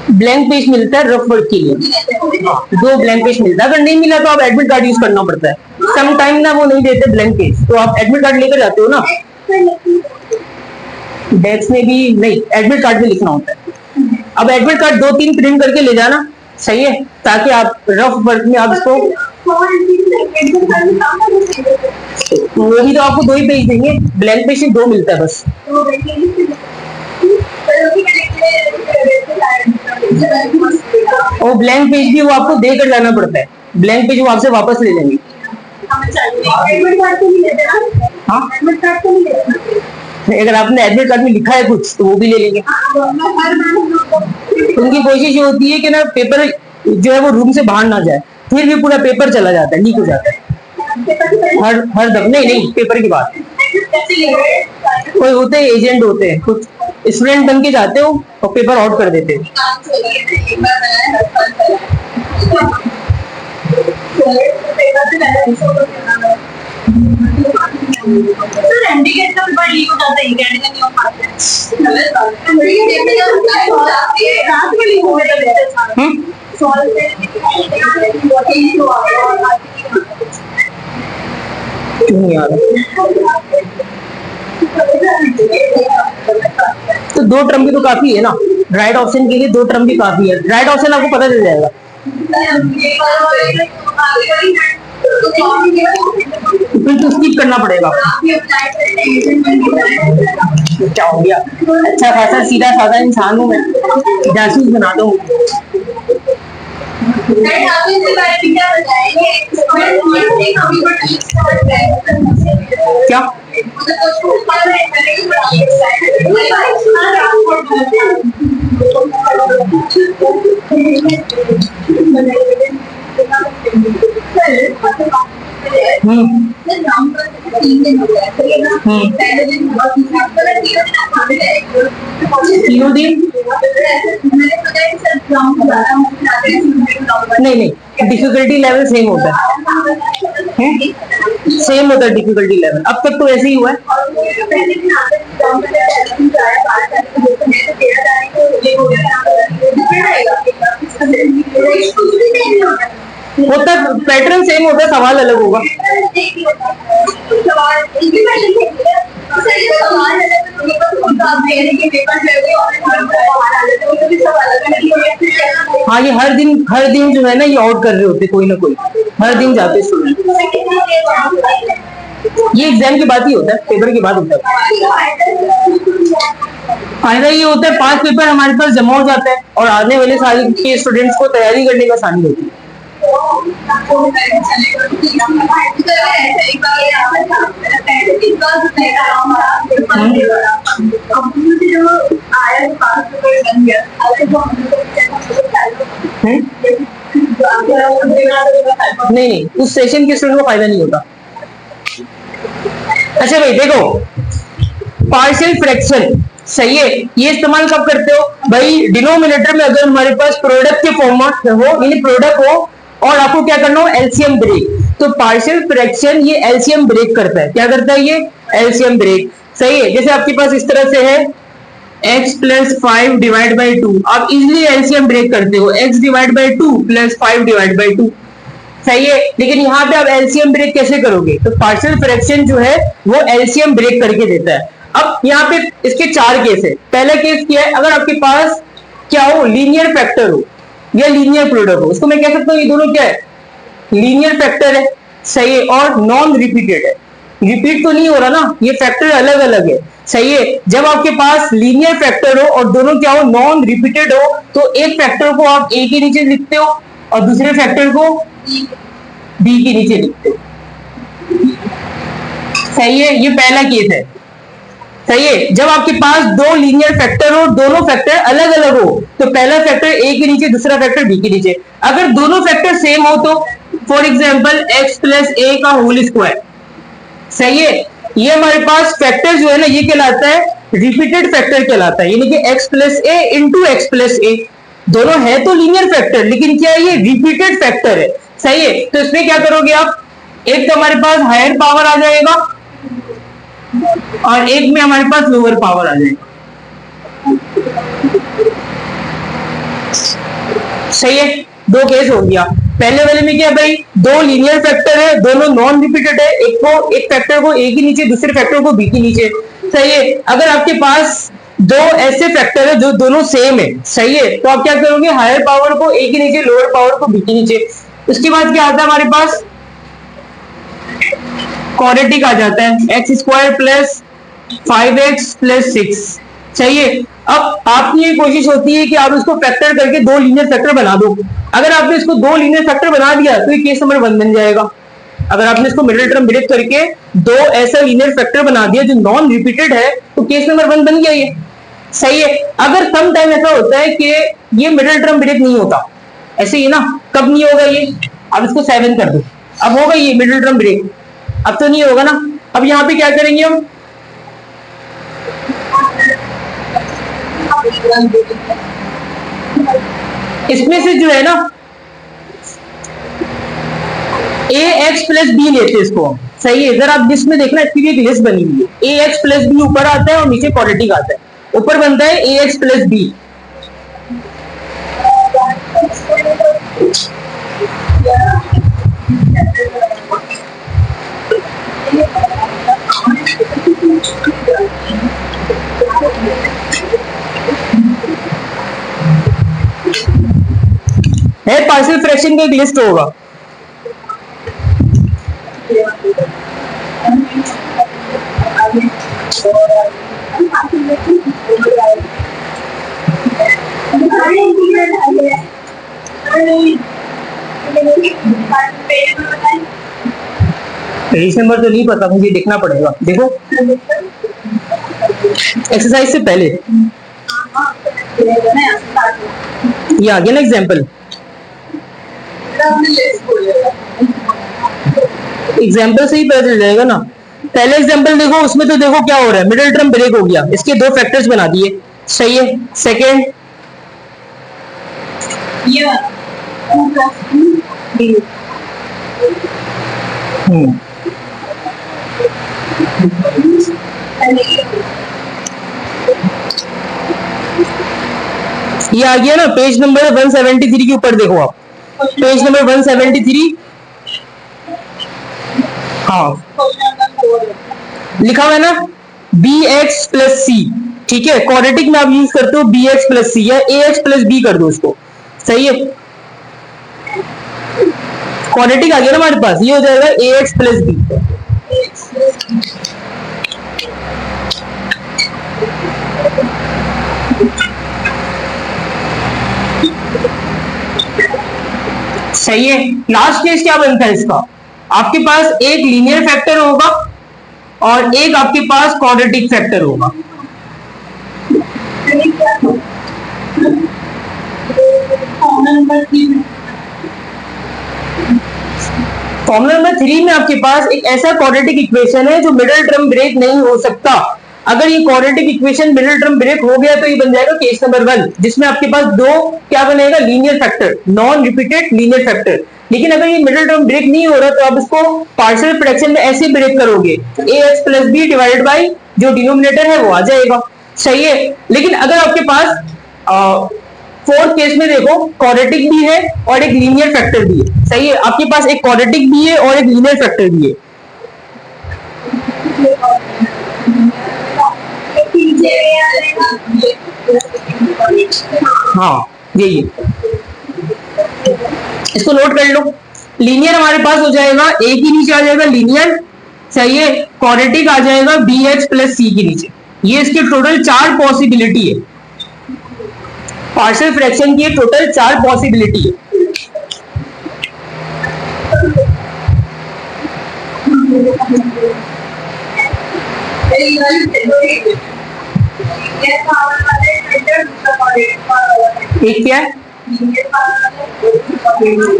ब्लैंक पेज मिलता है रफ वर्क के लिए, दो ब्लैंक पेज मिलता है। अगर नहीं मिला तो आप एडमिट कार्ड यूज करना पड़ता है। सम टाइम ना वो नहीं देते ब्लैंक पेज, तो आप एडमिट कार्ड लेकर जाते हो ना। डेस्क में भी नहीं, एडमिट कार्ड में लिखना होता है। अब एडमिट कार्ड 2-3 प्रिंट करके ले जाना, सही है, ताकि आप रफ वर्क में आप इसको, वो भी तो आपको 2 ही पेज देंगे, ब्लैंक पेज से 2 मिलता है बस। और ब्लैंक पेज भी वो आपको देकर जाना पड़ता है, ब्लैंक पेज वो आपसे वापस ले लेंगे। हाँ, अगर आपने एडमिट कार्ड में लिखा है कुछ तो वो भी ले लेंगे। उनकी कोशिश ये होती है कि ना पेपर जो है वो रूम से बाहर ना जाए, फिर भी पूरा पेपर चला जाता है, लीक हो जाता है हर दफा। नहीं, पेपर की बात, कोई होते हैं एजेंट होते हैं, कुछ स्टूडेंट बन के जाते हो और पेपर आउट कर देते हो। क्यों नहीं आ रहा? तो 2 टर्म भी तो काफी है ना, राइट ऑप्शन के लिए 2 टर्म भी काफी है। राइट ऑप्शन आपको पता चल जाएगा। फिर तो स्किप करना पड़ेगा। क्या हो गया, अच्छा खासा सीधा साधा इंसान हूँ मैं, जासूस बना दो। क्या तीनों दिन नहीं, डिफिकल्टी लेवल सेम होता है, सेम होता है डिफिकल्टी लेवल। अब तक तो ऐसे ही हुआ है। होता पैटर्न सेम होता है, सवाल अलग होगा। हाँ, ये हर दिन जो है ना, ये आउट कर रहे होते कोई ना कोई, हर दिन जाते स्टूडेंट। ये एग्जाम की बात ही होता है, पेपर की बात होता है। फायदा ये होता है 5 पेपर हमारे पास जमा हो जाता है और आने वाले साल के स्टूडेंट्स को तैयारी करने में आसानी होती है। नहीं, उस सेशन के स्टूडेंट को फायदा नहीं होता। अच्छा भाई देखो, पार्शियल फ्रैक्शन, सही है, ये इस्तेमाल कब करते हो भाई? डिनोमिनेटर में अगर हमारे पास प्रोडक्ट के फॉर्मेट हो, यानी प्रोडक्ट हो और आपको क्या करना हो, एलसीएम ब्रेक, तो पार्शियल फ्रैक्शन ये एलसीएम ब्रेक करता है। क्या करता है ये? एलसीएम ब्रेक, सही है। जैसे आपके पास इस तरह से है x प्लस 5 डिवाइड बाई 2, आप इजिली एलसीएम ब्रेक करते हो, x divide by 2 plus 5 divide by 2, सही है। लेकिन यहाँ पे आप एलसीएम ब्रेक कैसे करोगे? तो पार्शियल फ्रैक्शन जो है वो एलसीएम ब्रेक करके देता है। अब यहाँ पे इसके 4 केस है। पहला केस क्या है? अगर आपके पास क्या हो, लीनियर फैक्टर हो या लीनियर प्रोडक्ट हो, उसको मैं कह सकता हूँ ये दोनों क्या है, लीनियर फैक्टर है, सही है, और नॉन रिपीटेड है, रिपीट तो नहीं हो रहा ना, ये फैक्टर अलग अलग है, सही है। जब आपके पास लीनियर फैक्टर हो और दोनों क्या हो, नॉन रिपीटेड हो, तो एक फैक्टर को आप ए के नीचे लिखते हो और दूसरे फैक्टर को बी के नीचे लिखते हो, सही है। ये पहला केस है, सही है। जब आपके पास दो लीनियर फैक्टर हो, दोनों फैक्टर अलग अलग हो, तो पहला फैक्टर ए के नीचे, दूसरा फैक्टर बी के नीचे। अगर दोनों फैक्टर सेम हो तो फॉर एग्जाम्पल एक्स प्लस ए का होल स्क्वायर, सही है। ये हमारे पास फैक्टर जो है ना, ये कहलाता है रिपीटेड फैक्टर कहलाता है, यानी कि एक्स प्लस ए इंटू एक्स प्लस ए। दोनों है तो लीनियर फैक्टर, लेकिन क्या है, ये रिपीटेड फैक्टर है, सही है। तो इसमें क्या करोगे आप, एक तो हमारे पास हायर पावर आ जाएगा और एक में हमारे पास लोअर पावर आ जाएगा, सही है। दो केस हो गया। पहले वाले में क्या भाई, दो लीनियर फैक्टर है, दोनों नॉन रिपीटेड है, एक फैक्टर को ए के नीचे, दूसरे फैक्टर को बी के नीचे, सही है। अगर आपके पास दो ऐसे फैक्टर है जो दोनों सेम है, सही है, तो आप क्या करोगे, हायर पावर को ए के नीचे, लोअर पावर को बी के नीचे। उसके बाद क्या आता है हमारे पास, क्वाड्रेटिक आ जाता है, x square plus 5x plus 6, सही है। अब आपकी ये कोशिश होती है कि आप इसको फैक्टर करके दो लीनियर फैक्टर बना दो। अगर आपने इसको दो लीनियर फैक्टर बना दिया तो ये केस नंबर 1 बन जाएगा। अगर आपने इसको मिडिल टर्म ब्रेक करके दो ऐसा लीनियर फैक्टर बना दिया जो नॉन रिपीटेड है, तो केस नंबर 1 बन गया ये, सही है। अगर सम टाइम ऐसा होता है कि ये मिडिल टर्म ब्रेक नहीं होता, ऐसे ही ना, कब नहीं होगा ये, अब इसको 7 कर दो, अब होगा ये मिडिल टर्म ब्रेक, अब तो नहीं होगा ना। अब यहाँ पे क्या करेंगे हम, इसमें से जो है ना ए एक्स प्लस बी लेते हैं इसको, सही है। इधर आप लिस्ट में देखना, इसकी भी एक लिस्ट बनी हुई है, ए एक्स प्लस बी ऊपर आता है और नीचे क्वाड्रेटिक आता है। ऊपर बनता है ए एक्स प्लस बी, है पार्शियल फ्रैक्शन का एक लिस्ट होगा, पेज नंबर तो नहीं पता, मुझे देखना पड़ेगा। देखो एक्सरसाइज से पहले ये आ गया ना एग्जाम्पल, एग्जाम्पल से ही पता चल जाएगा ना। पहले एग्जाम्पल देखो, उसमें तो देखो क्या हो रहा है, मिडिल टर्म ब्रेक हो गया, इसके दो फैक्टर्स बना दिए, सही है। सेकेंड, ये आ गया ना पेज नंबर 173 के ऊपर, देखो आप पेज नंबर 173, हाँ लिखा हुआ है ना, बी एक्स प्लस सी, ठीक है। क्वाड्रेटिक में आप यूज करते हो बी एक्स प्लस सी या ए एक्स प्लस बी कर दो उसको, सही है। क्वाड्रेटिक आ गया ना हमारे पास, ये हो जाएगा ए एक्स प्लस बी, सही है। लास्ट केस क्या बनता है इसका, आपके पास एक लीनियर फैक्टर होगा और एक आपके पास क्वाड्रेटिक फैक्टर होगा। फॉर्मूला नंबर 3 में आपके पास एक ऐसा क्वाड्रेटिक इक्वेशन है जो मिडिल टर्म ब्रेक नहीं हो सकता। अगर ये quadratic equation middle term break हो गया तो ये बन जाएगा केस नंबर 1, जिसमें आपके पास दो क्या बनेगा, linear factor, non repeated linear factor. लेकिन अगर ये मिडिल टर्म ब्रेक नहीं हो रहा तो आप इसको पार्शियल फ्रैक्शन में ऐसे ब्रेक करोगे, a x plus b divided by जो डिनोमिनेटर है वो आ जाएगा, सही है। लेकिन अगर आपके पास फोर्थ केस में देखो क्वाड्रेटिक भी है और एक लीनियर फैक्टर भी है, सही है। आपके पास एक क्वाड्रेटिक भी है और एक लीनियर फैक्टर भी है, हाँ यही है। इसको नोट कर लो, लीनियर हमारे पास हो जाएगा, ए के नीचे आ जाएगा लीनियर सही है, क्वाड्रेटिक आ जाएगा बी एच प्लस सी के नीचे। ये इसकी टोटल 4 पॉसिबिलिटी है, पार्शियल फ्रैक्शन की टोटल 4 पॉसिबिलिटी है। एक क्या है,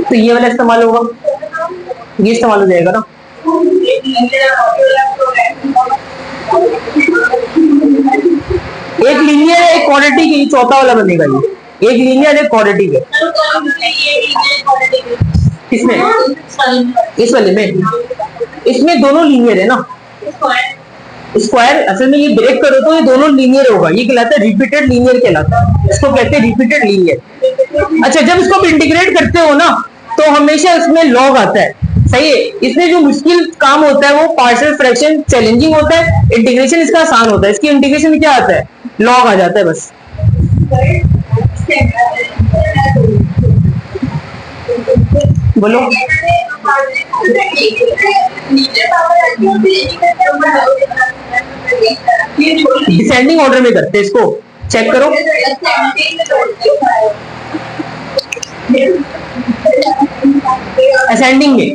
तो ये वाला इस्तेमाल होगा, ये इस्तेमाल हो जाएगा ना। एक लीनियर है, एक क्वाड्रेटिक है, चौथा वाला बनेगा ये। एक लीनियर एक क्वाड्रेटिक है। किसमें, इस वाले में, इसमें दोनों लीनियर है ना। स्क्वायर असल में ये ब्रेक करो तो ये दोनों लीनियर होगा, ये कहलाता है रिपीटेड लीनियर कहलाता है, इसको कहते हैं रिपीटेड लीनियर। अच्छा, जब इसको इंटीग्रेट करते हो ना तो हमेशा इसमें लॉग आता है, सही है। इसमें जो मुश्किल काम होता है वो पार्शियल फ्रैक्शन चैलेंजिंग होता है, इंटीग्रेशन इसका आसान होता है। इसकी इंटीग्रेशन में क्या आता है, लॉग आ जाता है बस। बोलो, डिसेंडिंग ऑर्डर में करते हैं इसको, चेक करो। असेंडिंग में,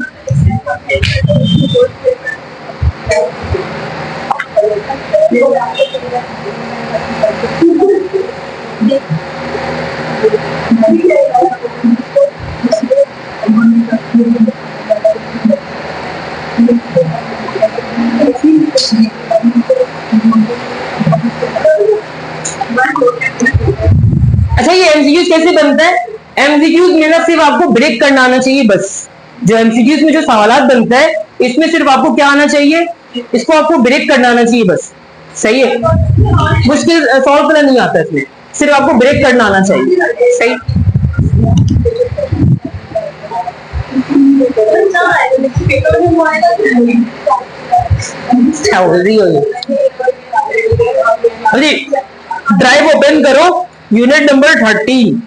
अच्छा ये एमसीक्यूज कैसे बनता है, एमसीक्यूज में ना सिर्फ आपको ब्रेक करना आना चाहिए बस। जो एमसीक्यूज में जो सवालात बनता है इसमें सिर्फ आपको क्या आना चाहिए, इसको आपको ब्रेक करना आना चाहिए बस, सही है। मुश्किल सॉल्व करना नहीं आता इसमें, सिर्फ आपको ब्रेक करना आना चाहिए, सही। क्या बोल रही हो ये, ड्राइव ओपन करो, unit number 13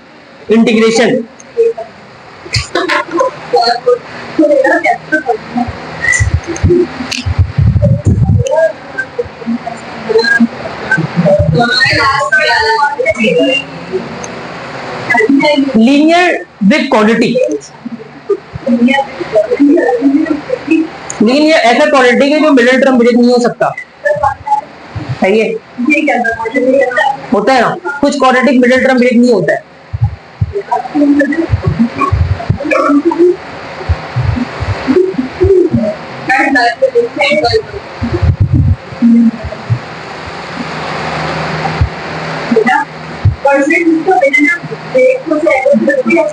integration. Linear with quadratic, लेकिन ये ऐसा क्वाड्रेटिक है जो मिडिल टर्म ब्रेक नहीं हो सकता, सही है। होता है ना कुछ क्वाड्रेटिक मिडिल टर्म ब्रेक नहीं होता है।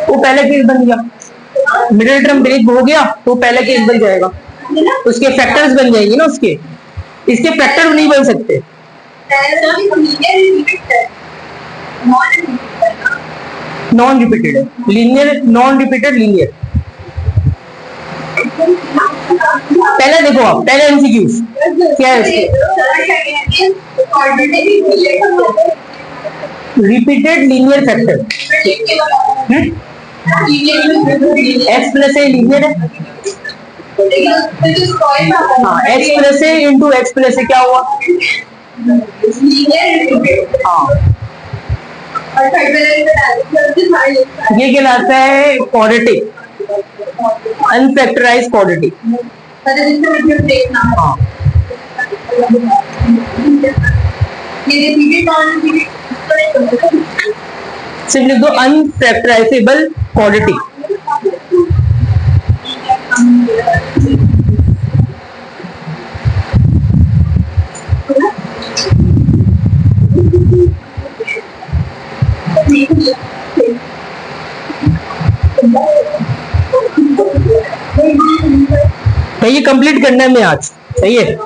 वो पहले केस बन गया, मिडिल टर्म ब्रेक हो गया तो पहले केस बन जाएगा, उसके फैक्टर्स बन जाएंगे ना उसके, इसके फैक्टर नहीं बन सकते। नॉन रिपीटेड है, लीनियर नॉन रिपीटेड लीनियर। पहले देखो आप, पहले एमसीक्यूज क्या है इसके, repeated linear factor, x plus a linear है, हाँ एक्स प्लस ए इंटू एक्स प्लस ए क्या हुआ, हाँ ये कहलाता है क्वाड्रेटिक, अनफैक्टराइज्ड क्वाड्रेटिक। हाँ सिर्फ लिख दो अनफैक्टराइजेबल क्वाड्रेटिक। तो ये कंप्लीट करना है मैं आज, सही है।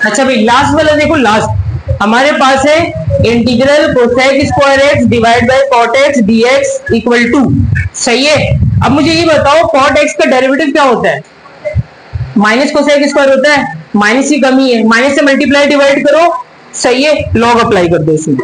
अच्छा भाई लास्ट वाला देखो, लास्ट हमारे पास है integral cosec square x divide by cot X DX equal to, सही है। अब मुझे ये बताओ कॉट एक्स का डेरिवेटिव क्या होता है? माइनस कोसेक स्क्वायर होता है, माइनस की कमी है, माइनस से मल्टीप्लाई डिवाइड करो, सही है, लॉग अप्लाई कर दो इसमें।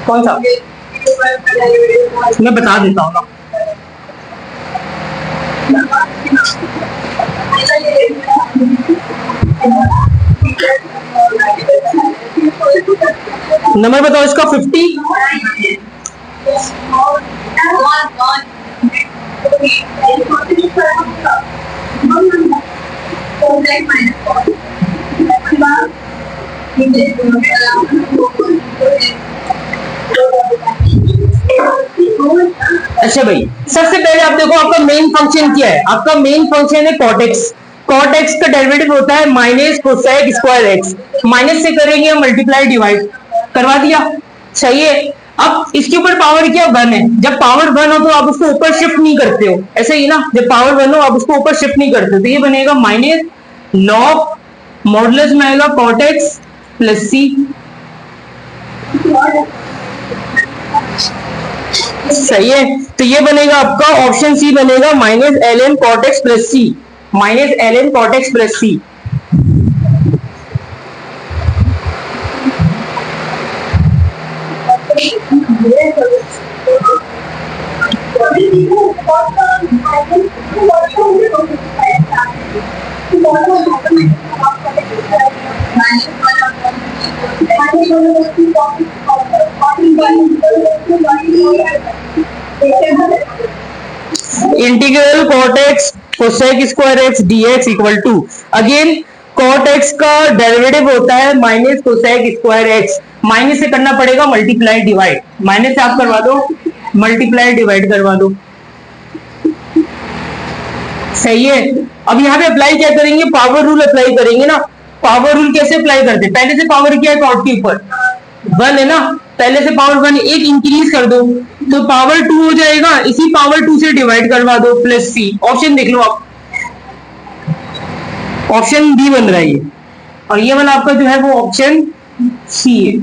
कौन सा? मैं बता देता हूँ ना। नंबर बताओ इसका 50। अच्छा भाई सबसे पहले आप देखो आपका मेन फंक्शन क्या है? आपका मेन फंक्शन है कॉट एक्स। कॉट एक्स का डेरिवेटिव होता है minus cosec square X, minus से करेंगे मल्टीप्लाई डिवाइड, करवा दिया, सही है। अब इसके ऊपर पावर क्या 1 है, जब पावर 1 हो तो आप उसको ऊपर शिफ्ट नहीं करते हो, ऐसे ही ना, जब पावर 1 हो आप उसको ऊपर शिफ्ट नहीं करते, तो ये बनेगा माइनस लॉग मॉडुलस में आएगा कॉट एक्स प्लस सी, सही है। तो ये बनेगा आपका ऑप्शन सी बनेगा minus L N cot X plus C, minus L N cot X plus C. Integral cot X cosec square X DX equal to, again cot X का डेरिवेटिव होता है minus cosec square X, minus से करना पड़ेगा मल्टीप्लाई डिवाइड, माइनस से आप करवा दो मल्टीप्लाई डिवाइड करवा दो, सही है। अब यहाँ पे अप्लाई क्या करेंगे? पावर रूल अप्लाई करेंगे ना। पावर रूल कैसे अप्लाई करते हैं? पहले से पावर क्या है कॉट के ऊपर 1 है ना, पहले से पावर 1 एक इंक्रीज कर दो तो पावर 2 हो जाएगा, इसी पावर 2 से डिवाइड करवा दो प्लस सी। ऑप्शन देख लो आप, ऑप्शन बी बन रहा है ये, और ये वाला आपका जो है वो ऑप्शन सी है,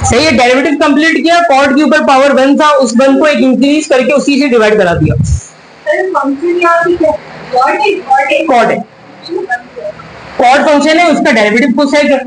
सही है। डेरिवेटिव कंप्लीट किया, कॉट के ऊपर पावर 1 था, उस 1 को एक इंक्रीज करके उसी से डिवाइड करा दिया, कॉट है, कॉट फंक्शन है, उसका डेरिवेटिव को सही कर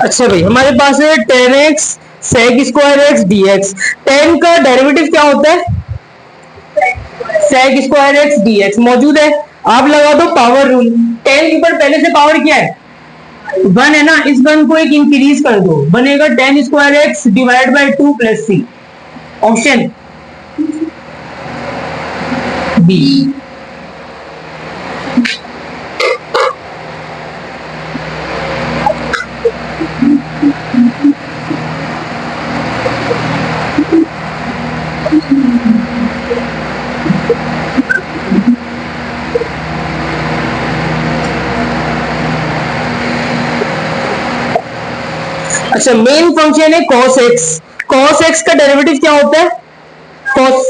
अच्छा भाई हमारे पास है tan X sec square X DX. Tan का डेरिवेटिव क्या होता है? सेक स्क्वायर एक्स डीएक्स मौजूद है, आप लगा दो पावर रूल। टेन के ऊपर पहले से पावर क्या है? 1 है ना, इस 1 को एक इंक्रीज कर दो, बनेगा ten square x divide by 2 plus c, option B. अच्छा मेन फंक्शन है cos x। cos x का डेरिवेटिव क्या होता है? cos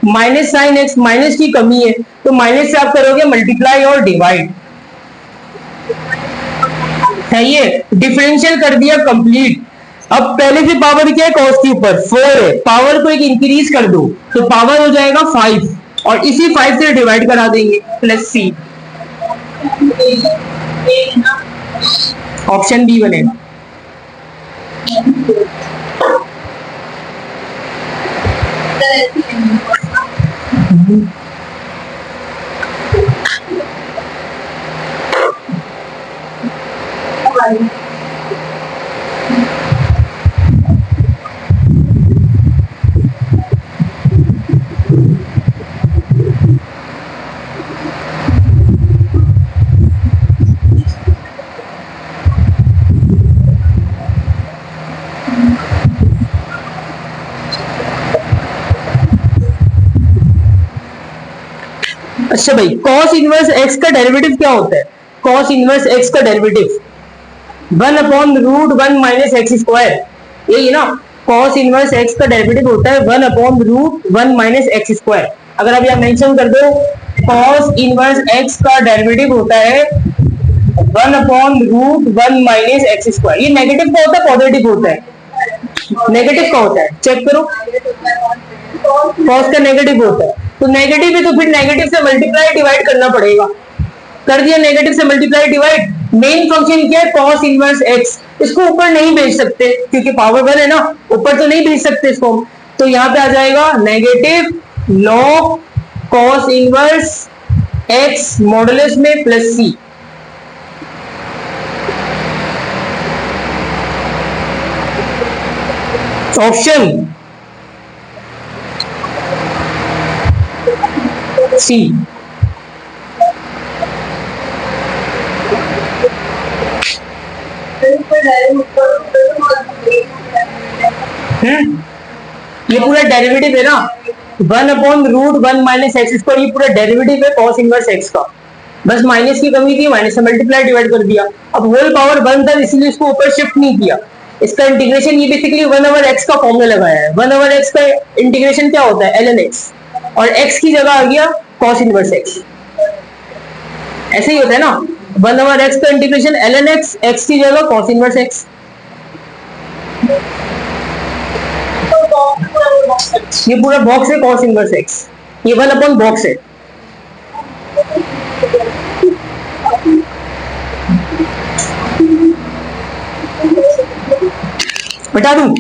minus sine x, minus की कमी है तो माइनस से आप करोगे मल्टीप्लाई और डिवाइड, सही है। डिफरेंशियल कर दिया कंप्लीट। अब पहले से पावर क्या है cos के ऊपर 4 है, पावर को एक इंक्रीज कर दो तो पावर हो जाएगा 5 और इसी 5 से डिवाइड करा देंगे प्लस सी, ऑप्शन बी बनेगा। अच्छा भाई, cos इनवर्स x का डेरिवेटिव क्या होता है? cos इनवर्स x का डेरिवेटिव 1/√1 माइनस एक्स स्क्वायर, यही ना। cos इनवर्स x का डेरिवेटिव होता है 1/√1 माइनस एक्स स्क्वायर। अगर आप यहाँ मेंशन कर दो, cos इनवर्स x का डेरिवेटिव होता है 1/√1 माइनस एक्स स्क्वायर। ये नेगेटिव का होता है पॉजिटिव होता है? नेगेटिव का होता है, चेक करो। cos का नेगेटिव होता है, तो नेगेटिव है तो फिर नेगेटिव से मल्टीप्लाई डिवाइड करना पड़ेगा। कर दिया नेगेटिव से मल्टीप्लाई डिवाइड। मेन फंक्शन क्या है? cos inverse x। इसको ऊपर नहीं भेज सकते क्योंकि पावर 1 है ना, ऊपर तो नहीं भेज सकते इसको। तो यहाँ पे आ जाएगा negative log cos inverse x modulus में प्लस c। Option C. ये पूरा डेरिवेटिव है ना, 1/√1 माइनस एक्स स्क्वायर, ये पूरा डेरिवेटिव है cos इनवर्स x का। बस माइनस की कमी थी, माइनस से मल्टीप्लाई डिवाइड कर दिया। अब होल पावर 1 था इसलिए इसको ऊपर शिफ्ट नहीं किया। इसका इंटीग्रेशन ये बेसिकली 1/x का फॉर्म में लगाया है। 1/x का इंटीग्रेशन क्या होता है? ln x, और x की जगह आ गया cos इनवर्स x। ऐसे ही होता है ना, 1/x का इंटीग्रेशन ln x, x की जगह cos इनवर्स x। ये पूरा बॉक्स है cos इनवर्स x, ये 1/बॉक्स है। बता दूं?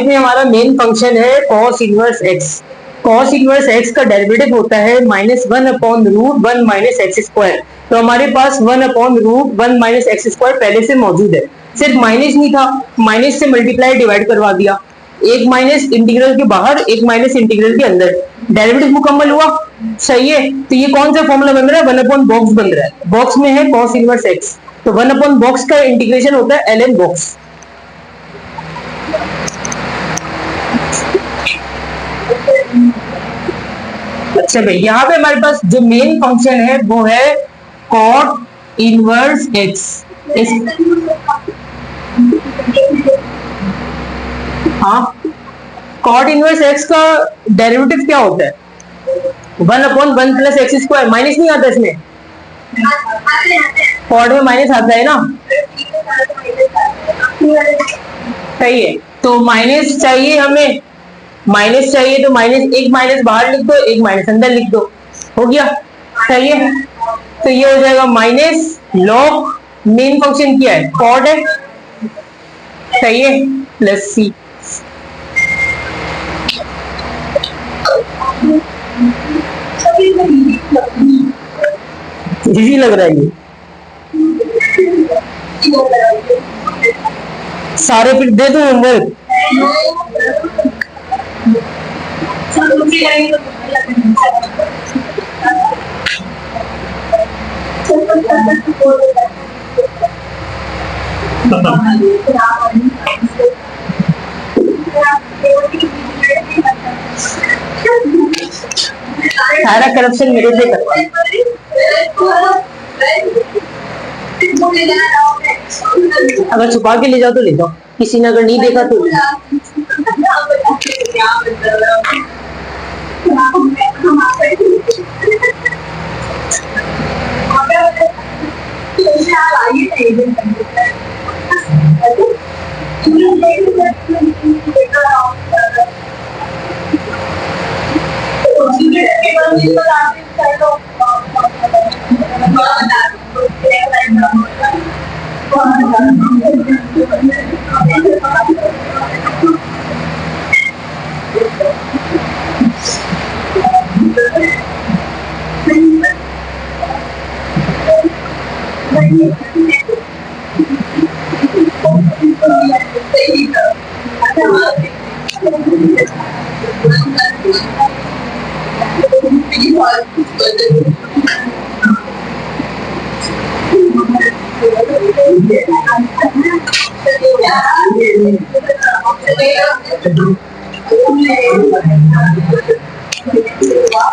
में हमारा मेन फंक्शन है cos inverse x। cos inverse x का डेरिवेटिव होता है -1/√1 माइनस एक्स स्क्वायर। तो हमारे पास 1/√1 माइनस एक्स स्क्वायर पहले से मौजूद है, सिर्फ माइनस नहीं था, माइनस से मल्टीप्लाई डिवाइड करवा दिया। एक माइनस इंटीग्रल के बाहर, एक माइनस इंटीग्रल के अंदर, डेरिवेटिव मुकम्मल हुआ। सही है, तो ये कौन सा फॉर्मूला बन रहा है? 1/बॉक्स बन रहा है। बॉक्स में है cos इनवर्स x, तो 1/बॉक्स का इंटीग्रेशन होता है ln बॉक्स। अच्छा भाई, यहाँ पे हमारे पास जो मेन फंक्शन है वो है cot इनवर्स x। हाँ, cot इनवर्स x का डेरिवेटिव क्या होता है? 1/1 प्लस एक्स स्क्वायर। माइनस नहीं आता इसमें, cot में माइनस आता है ना। सही है, तो माइनस चाहिए हमें, माइनस चाहिए तो माइनस, एक माइनस बाहर लिख दो, एक माइनस अंदर लिख दो, हो गया। सही है, तो ये हो जाएगा माइनस log, मेन फंक्शन क्या है? cot है। सही है, प्लस सी। इजी लग रहा है ये। सारे फिर दे दो होमवर्क। सारा करप्शन मेरे से करवा। अगर छुपा के ले जाओ तो ले जाओ, किसी ने अगर नहीं देखा तो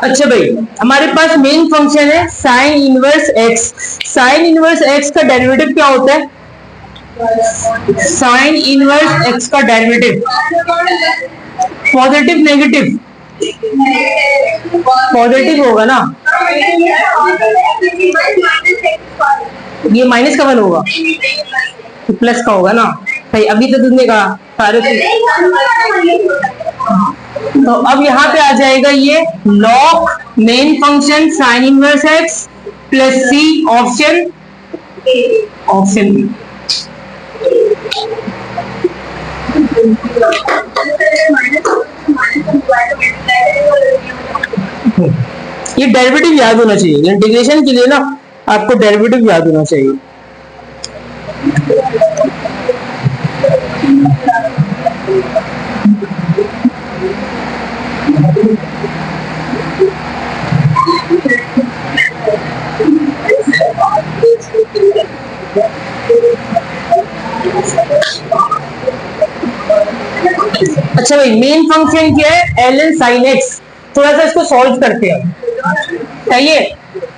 अच्छा भाई, हमारे पास मेन फंक्शन है sign inverse x. Sign inverse x का डेरिवेटिव क्या होता है? साइन इनवर्स एक्स का डेरिवेटिव पॉजिटिव नेगेटिव? पॉजिटिव होगा ना, ये माइनस का वन होगा, प्लस का होगा ना भाई। अभी तो तुमने कहा सारे तो अब यहाँ पे आ जाएगा ये log main function sine inverse x plus c option option B. ये डेरिवेटिव याद होना चाहिए इंटीग्रेशन के लिए ना, आपको डेरिवेटिव याद होना चाहिए। अच्छा भाई, मेन फंक्शन क्या है? L N sine x. थोड़ा सा इसको सॉल्व करते हैं, सही है।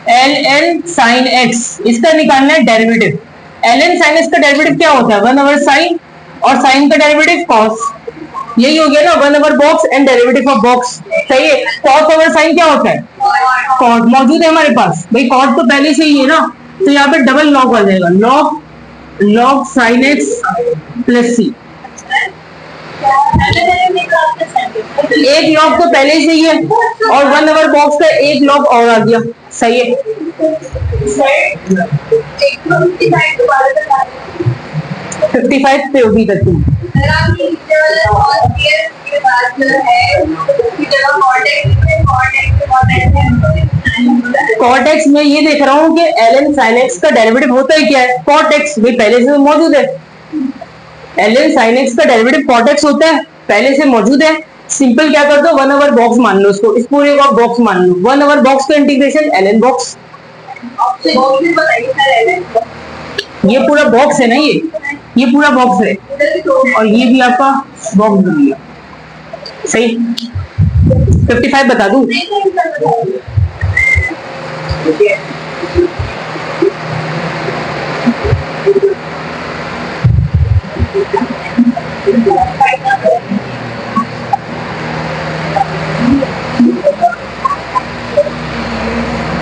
एल एन साइन एक्स, इसका निकालना है derivative. L N sine x का डेरिवेटिव क्या होता है? 1 ओवर साइन, और साइन का डेरिवेटिव कॉस। यही हो गया ना, 1 over box and derivative of box, सही है। कॉस ओवर साइन क्या होता है? कॉट मौजूद है हमारे पास भाई, कॉट तो पहले से ही है ना, तो यहाँ पे डबल लॉग आ जाएगा, log log sine x plus c. एक लॉग तो पहले से ही है, और 1 ओवर बॉक्स का एक लॉग और आ गया, सही है। 55 पे होगी तक तुम कॉट एक्स में ये देख रहा हूँ कि एल एन साइन एक्स का डेरिवेटिव होता है क्या है? कॉट एक्स भाई पहले से मौजूद है। एल एन साइन एक्स का डेरिवेटिव कॉट एक्स होता है, पहले से मौजूद है। सिंपल क्या कर दो, 1 ओवर बॉक्स मान लो इसको, इस पूरे को बॉक्स मान लो। 1 ओवर बॉक्स का इंटीग्रेशन एल एन बॉक्स। ये पूरा बॉक्स है ना, ये पूरा बॉक्स है, और ये भी आपका बॉक्स बन गया, सही। 55 बता दूं?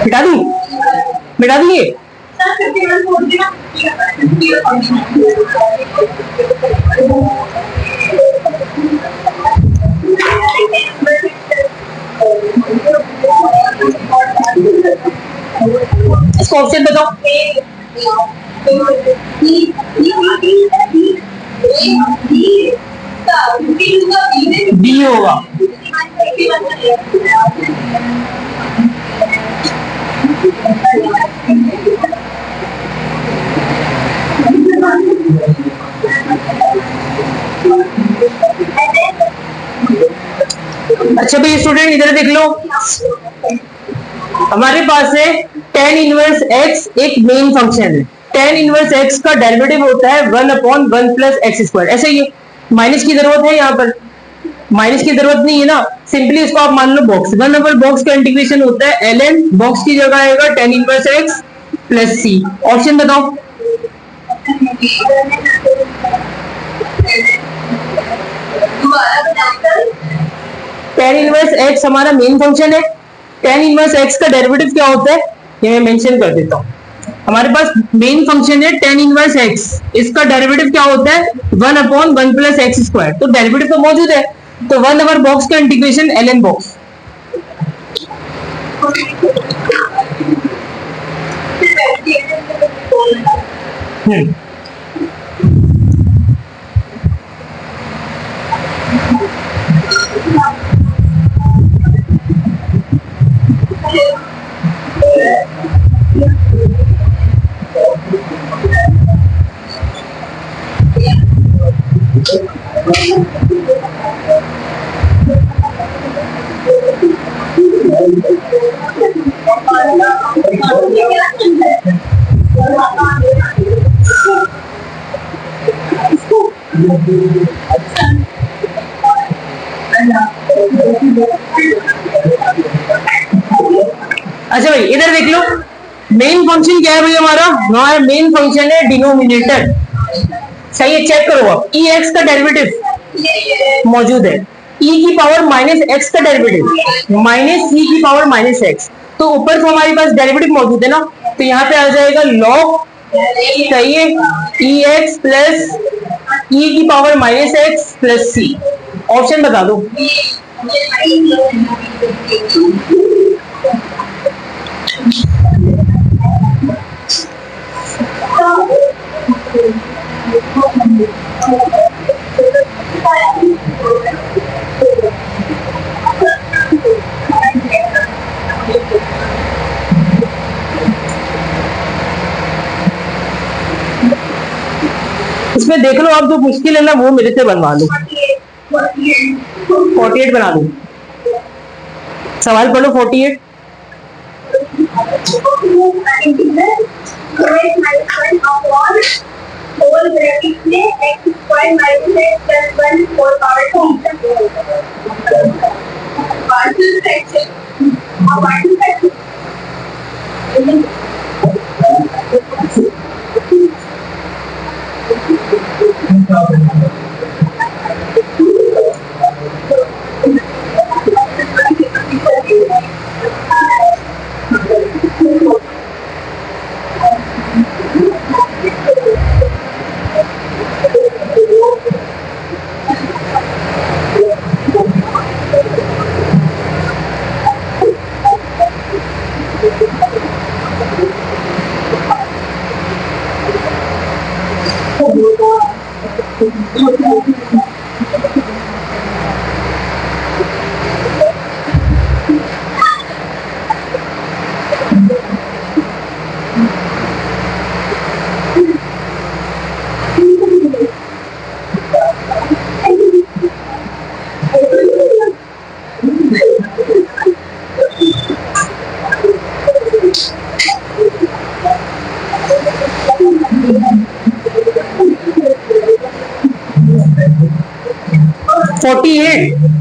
मिटा दूं? मिटा दिए? इसको ऑप्शन बताओ। बी होगा। अच्छा भाई स्टूडेंट इधर देख लो, हमारे पास है tan इनवर्स x एक मेन फंक्शन है। tan इनवर्स x का डेरिवेटिव होता है 1/1 प्लस एक्स स्क्वायर। ऐसे ही माइनस की जरूरत है, यहाँ पर माइनस की जरूरत नहीं है ना, सिंपली इसको आप मान लो बॉक्स। 1/बॉक्स का इंटीग्रेशन होता है ln, बॉक्स की जगह आएगा tan inverse x plus c। Option बताओ। tan इनवर्स x हमारा मेन फंक्शन है। tan इनवर्स x का डेरिवेटिव क्या होता है ये मैं मेंशन कर देता हूँ। हमारे पास मेन फंक्शन है tan इनवर्स x, इसका डेरिवेटिव क्या होता है 1/1 प्लस एक्स स्क्वायर। तो डेरिवेटिव तो मौजूद है, तो 1/बॉक्स का इंटीग्रेशन ln बॉक्स। अच्छा भाई इधर देख लो, मेन फंक्शन क्या है भाई हमारा, हमारा मेन फंक्शन है डिनोमिनेटर। सही है, चेक करो आप, ई एक्स का डेरिवेटिव मौजूद है, e की पावर माइनस एक्स का डेरिवेटिव माइनस ई की पावर माइनस एक्स। तो ऊपर तो हमारे पास डेरिवेटिव मौजूद है ना, तो यहाँ पे आ जाएगा log, सही है, ई एक्स प्लस ई की power minus x plus c. Option बता दो। इसमें देख लो आप, जो मुश्किल है ना वो मेरे से बनवा लो। 48 बना दो, सवाल पढ़ो 48।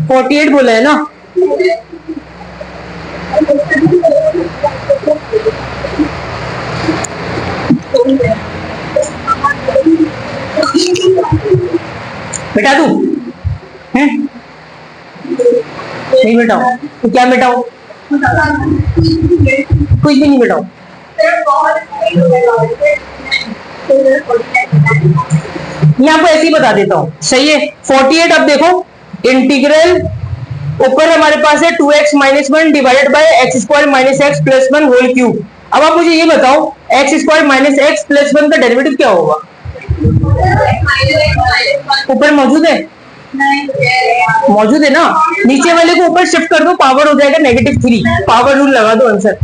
फोर्टी एट बोला है ना, मिटा दूं? नहीं मिटाओ तो क्या मिटाओ, कुछ भी नहीं मिटाओ। मैं आपको ऐसे ही बता देता हूँ, सही है। 48 अब देखो, इंटीग्रल ऊपर हमारे पास है 2x minus 1 divided by x square minus x plus 1 whole cube. अब आप मुझे ये बताओ, x square minus x plus 1 का डेरिवेटिव क्या होगा? ऊपर मौजूद है, मौजूद है ना, नीचे वाले को ऊपर शिफ्ट कर दो, पावर हो जाएगा -3, पावर रूल लगा दो, आंसर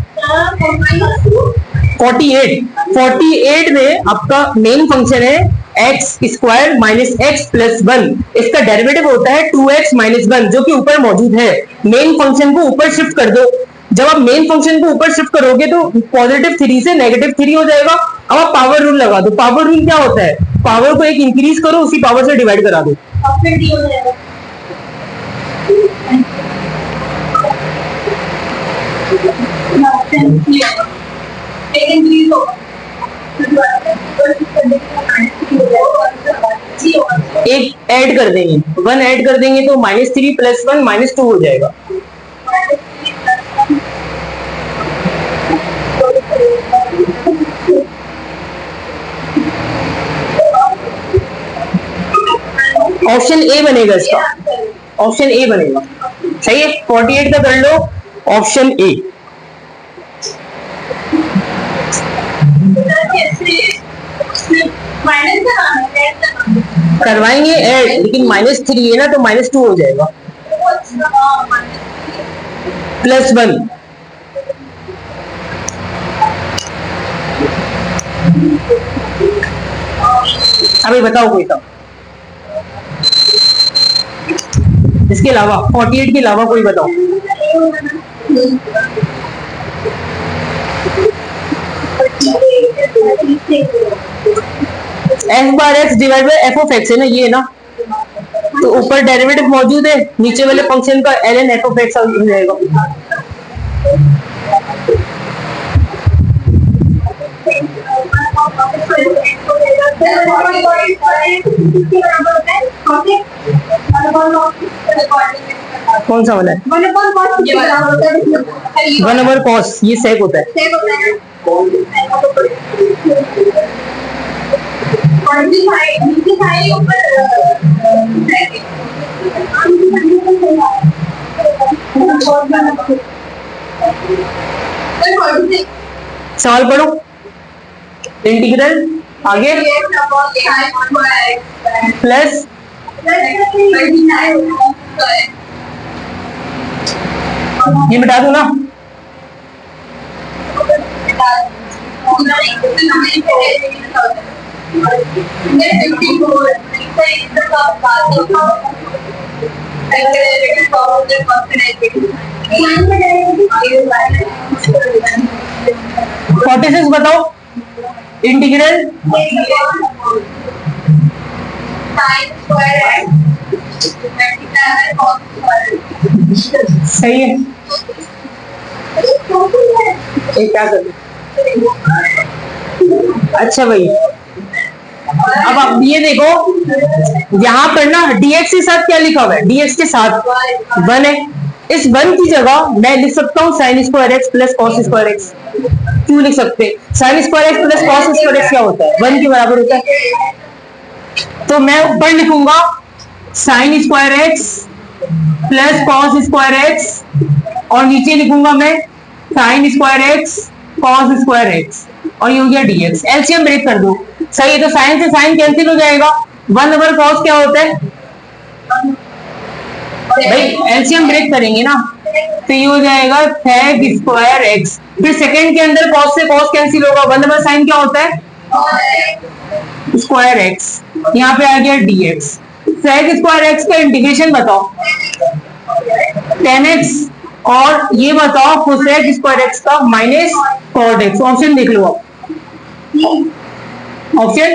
48 में आपका मेन फंक्शन है x square minus x plus 1, इसका डेरिवेटिव होता है 2x माइनस 1, जो कि ऊपर मौजूद है। मेन फंक्शन को ऊपर शिफ्ट कर दो। जब आप मेन फंक्शन को ऊपर शिफ्ट करोगे तो +3 से -3 हो जाएगा। अब आप पावर रूल लगा दो। पावर रूल क्या होता है? पावर को एक इंक्रीज करो, उसी पावर से डिवाइड करा दो। एक ऐड कर देंगे, 1 ऐड कर देंगे तो -3 + 1 -2 हो जाएगा। ऑप्शन ए बनेगा इसका, ऑप्शन ए बनेगा। सही है, 48 का कर लो, ऑप्शन ए। करवाएंगे ऐड, लेकिन -3 है ना, तो -2 हो जाएगा, +1। अभी बताओ कोई तो, इसके अलावा 48 के अलावा कोई बताओ। F bar x divide by F of x है ना, ये ना, तो ऊपर डेरिवेटिव मौजूद है, नीचे वाले फंक्शन का ln एफ ऑफ एक्स हो जाएगा। कौन सा वाला है? 1/cos, ये सेक होता है। सवाल पढ़ो, इंटीग्रल आगे प्लस ये बता दो ना, फोर्टी सिक्स बताओ, इंटीग्रल सही है। ये क्या कर, अच्छा भाई, अब आप ये देखो, यहाँ पर ना dx के साथ क्या लिखा हुआ है? dx के साथ 1 है। इस 1 की जगह मैं लिख सकता हूँ sin square x plus cos square x. क्यों लिख सकते हैं? sin square x plus cos square x क्या होता है? 1 के बराबर होता है। तो मैं ऊपर लिखूंगा sin square x plus cos square x, और नीचे लिखूंगा मैं sin square x cos square x, और ये हो गया dx। एलसीएम ब्रेक कर दो। सही है, तो साइन से साइन कैंसिल हो जाएगा। 1/cos क्या होता है भाई? एलसीएम ब्रेक करेंगे ना, तो ये हो जाएगा sec स्क्वायर एक्स। फिर सेकंड के अंदर cos से cos कैंसिल होगा, 1/sin क्या होता है? Square x. यहाँ पे आ गया dx। sec स्क्वायर एक्स का इंटीग्रेशन बताओ, tan x, और ये बताओ cosec स्क्वायर एक्स का माइनस cot x। ऑप्शन देख लो आप, ऑप्शन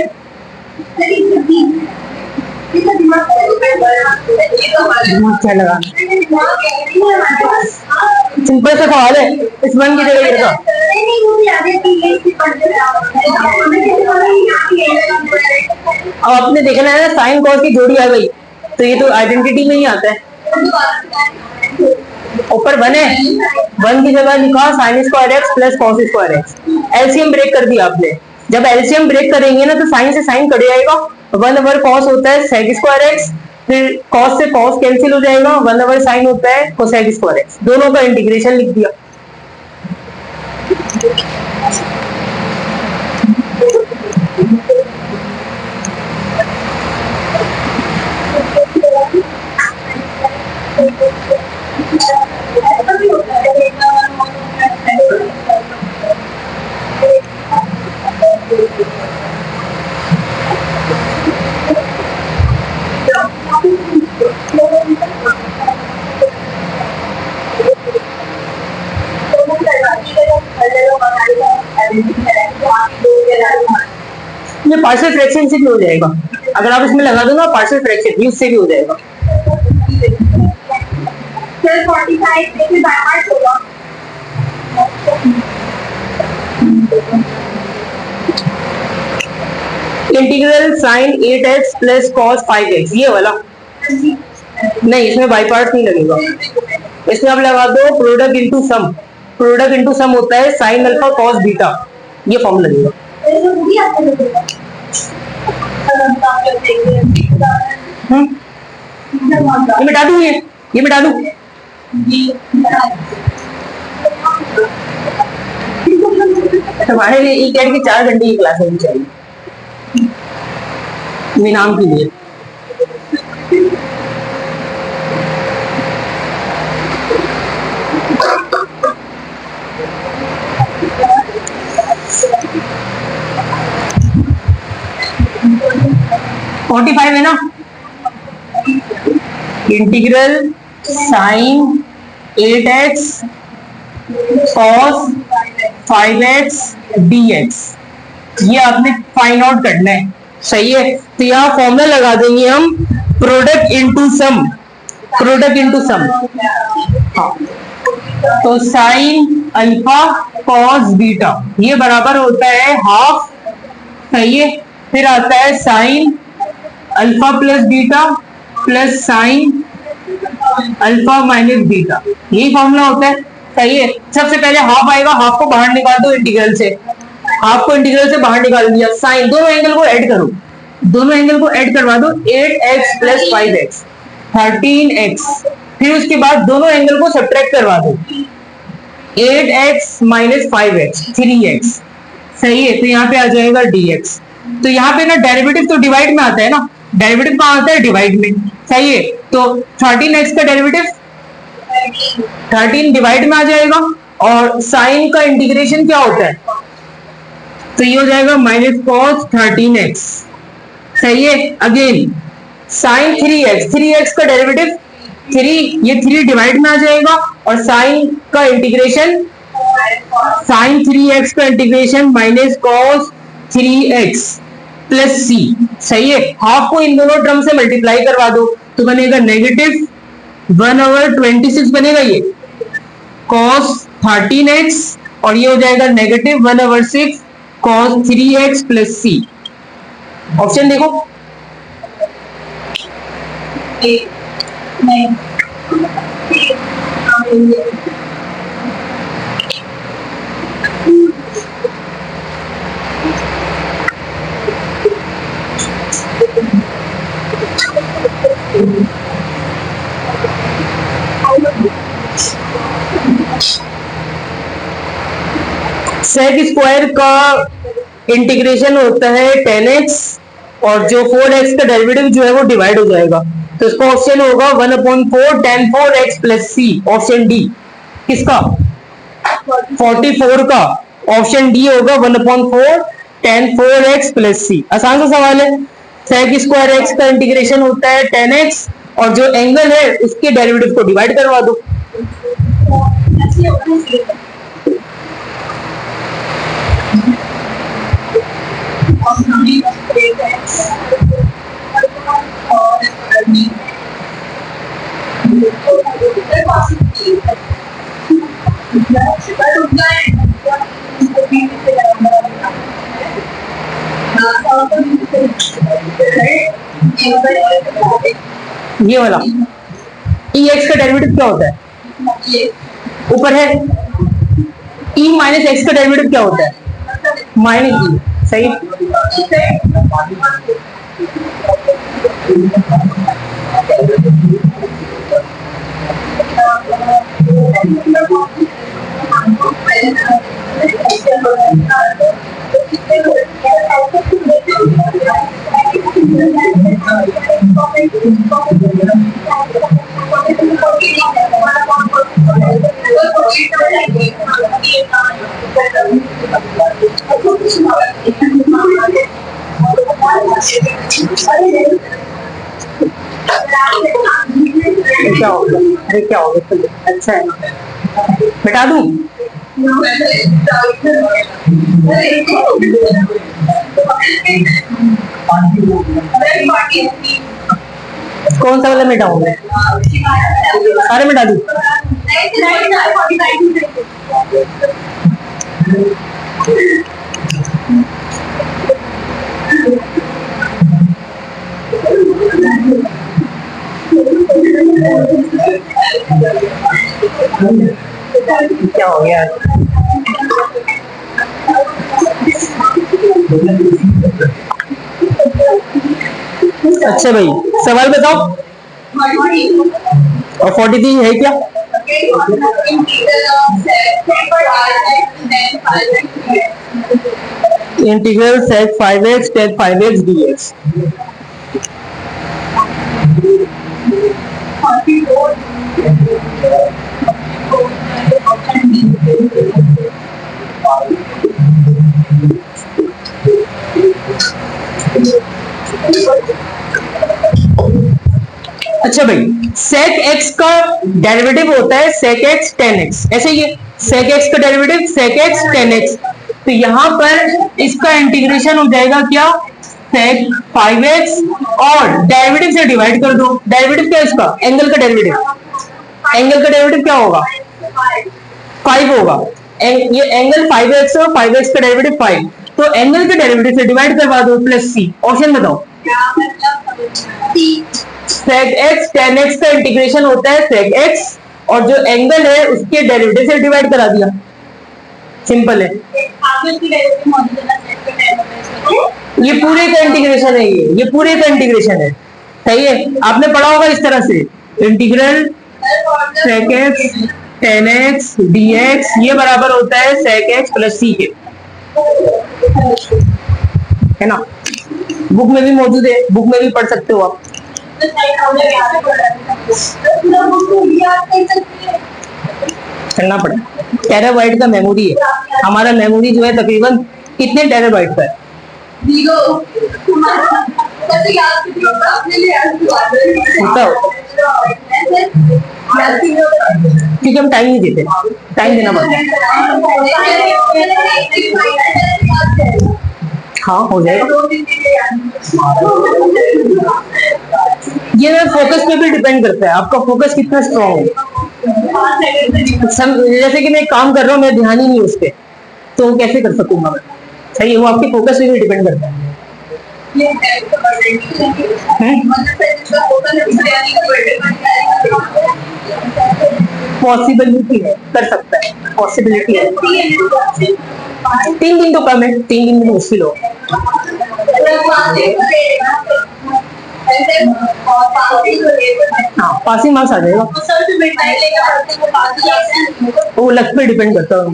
क्या लगा, सिंपल सा सवाल है, इस 1 की जगह लिखा। अब आपने देखना है ना, साइन कॉस की जोड़ी आ गई, तो ये तो आइडेंटिटी में ही आता है। ऊपर 1 है, 1 की जगह लिखा sin square x plus cos square x. LCM break कर दिया आपने। जब एलसीएम ब्रेक करेंगे ना, तो साइन से साइन कट जाएगा। 1/cos होता है sec स्क्वायर एक्स, फिर cos से cos कैंसिल हो जाएगा, 1/sin होता है cosec स्क्वायर एक्स। दोनों का इंटीग्रेशन लिख दिया। इसमें पार्शियल फ्रैक्शन से भी हो जाएगा, अगर आप इसमें लगा दो ना पार्शियल फ्रैक्शन, उससे भी हो जाएगा। सर 45 में से बाय पार्ट्स होगा। Integral sine 8x plus cos 5x, ये वाला नहीं, इसमें बाई पार्ट नहीं लगेगा, इसमें आप लगा दो product into some. Product into some होता है साइन अल्फा कॉस बीटा, ये फॉर्म लगेगा। ये मिटा दूं, ये मिटा दूं। हमारे लिए ई कैट की 4 घंटे की क्लास होनी चाहिए नाम के लिए। फोर्टी 45 है ना। Integral sine 8x cos 5x dx, ये आपने फाइंड आउट करना है, सही है। तो यहाँ फॉर्मूला लगा देंगे हम product into some, product into some. हाँ, तो साइन अल्फा कॉस बीटा ये बराबर होता है हाफ, सही है। फिर आता है sine alpha plus beta plus sine alpha minus beta, यही फॉर्मूला होता है, सही है। सबसे पहले हाफ आएगा, हाफ को बाहर निकाल दो इंटीग्रल से, हाफ को इंटीग्रल से बाहर निकाल दिया। साइन दोनों एंगल को ऐड करो, दोनों एंगल को ऐड करवा दो, 8x प्लस 5x 13x। फिर उसके बाद दोनों एंगल को सब्ट्रैक्ट करवा दो, 8x माइनस 5x 3x, सही है। तो यहाँ पे आ जाएगा dx। तो यहाँ पे ना डेरिवेटिव तो डिवाइड में आता है ना, डेरिवेटिव कहाँ आता है, डिवाइड में, सही है। तो 13x का डेरिवेटिव 13 डिवाइड में आ जाएगा, और साइन का इंटीग्रेशन क्या होता है, तो ये हो जाएगा माइनस कॉस 13x, सही है। अगेन साइन 3x, 3x का डेरिवेटिव 3, ये 3 डिवाइड में आ जाएगा, और साइन का इंटीग्रेशन, साइन 3x का integration minus cos 3x plus c, सही है। हाफ को इन दोनों टर्म से मल्टीप्लाई करवा दो, तो बनेगा नेगेटिव 1/26 बनेगा ये कॉस 13x, और ये हो जाएगा negative 1/6 cos 3x plus c। Option देखो, सेक स्क्वायर का इंटीग्रेशन होता है 10x, और जो 4x का डेरिवेटिव जो है वो डिवाइड हो जाएगा, तो इसका ऑप्शन होगा 1/4 tan 4x plus c, option D. किसका, 44 का ऑप्शन डी होगा 1/4 tan 4x प्लस c। आसान सा सवाल है। सेक स्क्वायर x का इंटीग्रेशन होता है 10x, और जो एंगल है उसके डेरिवेटिव को डिवाइड करवा दो। ये वाला ई एक्स का डेरिवेटिव क्या होता है, ऊपर है ई माइनस एक्स का डेरिवेटिव क्या होता है, माइनस ई, सही। क्या होगा, अरे क्या होगा, अच्छा है, बता दूं। कौन सा वाला मिटाऊं मैं? सारे मिटा दूं? क्या हो गया? अच्छा भाई, सवाल बताओ। और 43 है क्या? Integral sec 5x tan 5x dx। अच्छा भाई, sec x का डेरिवेटिव होता है sec x tan x, ऐसे ही है। sec x का derivative sec x tan x, तो यहां पर इसका इंटीग्रेशन हो जाएगा क्या? sec 5x और डेरिवेटिव से डिवाइड कर दो। डेरिवेटिव क्या है इसका? एंगल का डेरिवेटिव। एंगल का डेरिवेटिव क्या होगा? 5 होगा। ये एंगल 5x और 5x का डेरिवेटिव 5, तो एंगल के डेरिवेटिव से डिवाइड करवा दो प्लस c। ऑप्शन बताओ। sec x tan x का इंटीग्रेशन होता है sec x और जो एंगल है उसके डेरिवेटिव से डिवाइड करा दिया। सिंपल है। ये पूरे का इंटीग्रेशन है, ये पूरे का इंटीग्रेशन है। सही है, आपने पढ़ा होगा इस तरह से। Integral sec x tan x dx ये बराबर होता है sec x प्लस c के, है ना? बुक में भी मौजूद है, बुक में भी पढ़ सकते हो आप। करना पड़ा। टेराबाइट का मेमोरी है हमारा। मेमोरी जो है तकरीबन कितने टेराबाइट का है? होता हो, क्योंकि हम टाइम नहीं देते, टाइम देना पड़ता है। हाँ, हो जाएगा। ये ना फोकस पे भी डिपेंड करता है, आपका फोकस कितना स्ट्रॉन्ग है। जैसे कि मैं काम कर रहा हूँ, मैं ध्यान ही नहीं उस पे, तो कैसे कर सकूंगा मैं? सही है, वो आपके फोकस पे भी डिपेंड करता है। पॉसिबिलिटी है, कर सकता है, पॉसिबिलिटी है। 3 दिन तो कम है, 3 दिन में मुश्किल हो। हाँ, पासिंग मार्क्स आ जाएगा। वो लक पे डिपेंड करता है।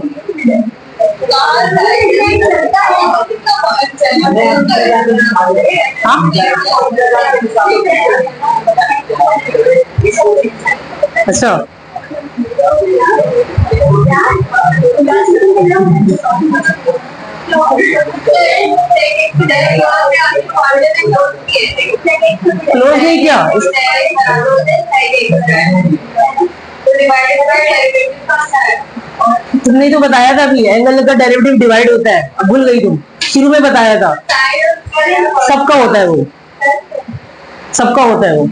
अच्छा, क्लोज नहीं किया। तुमने तो बताया था भी एंगल का डेरिवेटिव डिवाइड होता है, अब भूल गई तुम। शुरू में बताया था, सबका होता है वो, सबका होता है वो।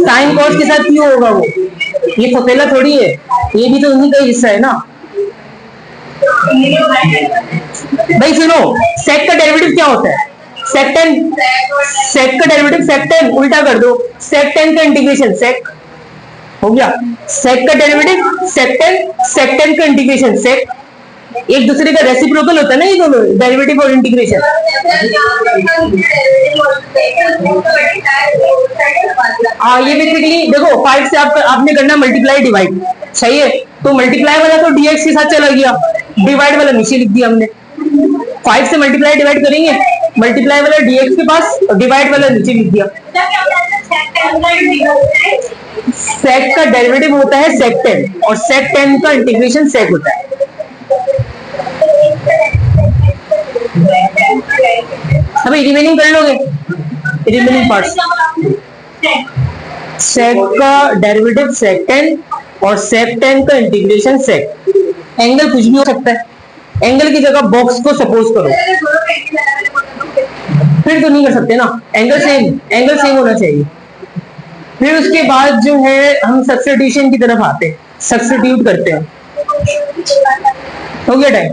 साइन कॉस के साथ क्यों होगा वो? ये फकेला थोड़ी है, ये भी तो उन्हीं का हिस्सा है ना भाई। सुनो, सेक का डेरिवेटिव क्या होता है? सेक टेन। सेक का डेरिवेटिव सेक टेन, उल्टा कर दो, सेक टेन का इंटीग्रेशन सेक हो गया। सेक का डेरिवेटिव सेक टेन का इंटीग्रेशन सेक। एक दूसरे का रेसिप्रोकल होता है ना ये दोनों, डेरिवेटिव और इंटीग्रेशन। हाँ, ये बेसिकली देखो 5 से आपने करना मल्टीप्लाई डिवाइड, सही है? तो मल्टीप्लाई वाला तो dx के साथ चला गया, डिवाइड वाला नीचे लिख दिया हमने। 5 से मल्टीप्लाई डिवाइड करेंगे, मल्टीप्लाई वाला dx के पास और डिवाइड वाला नीचे लिख दिया। सेक का डेरिवेटिव होता है सेक टेन और सेक टेन का इंटीग्रेशन सेक होता है। अभी रिमेनिंग कर लोगे, रिमेनिंग पार्ट्स। सेक का डेरिवेटिव सेक टेन और सेक टेन का इंटीग्रेशन सेक। एंगल कुछ भी हो सकता है, एंगल की जगह बॉक्स को सपोज करो। फिर तो नहीं कर सकते ना, एंगल सेम होना चाहिए। फिर उसके बाद जो है हम सब्स्टिट्यूशन की तरफ आते हैं, सब्स्टिट्यूट करते हैं। हो गया टाइम?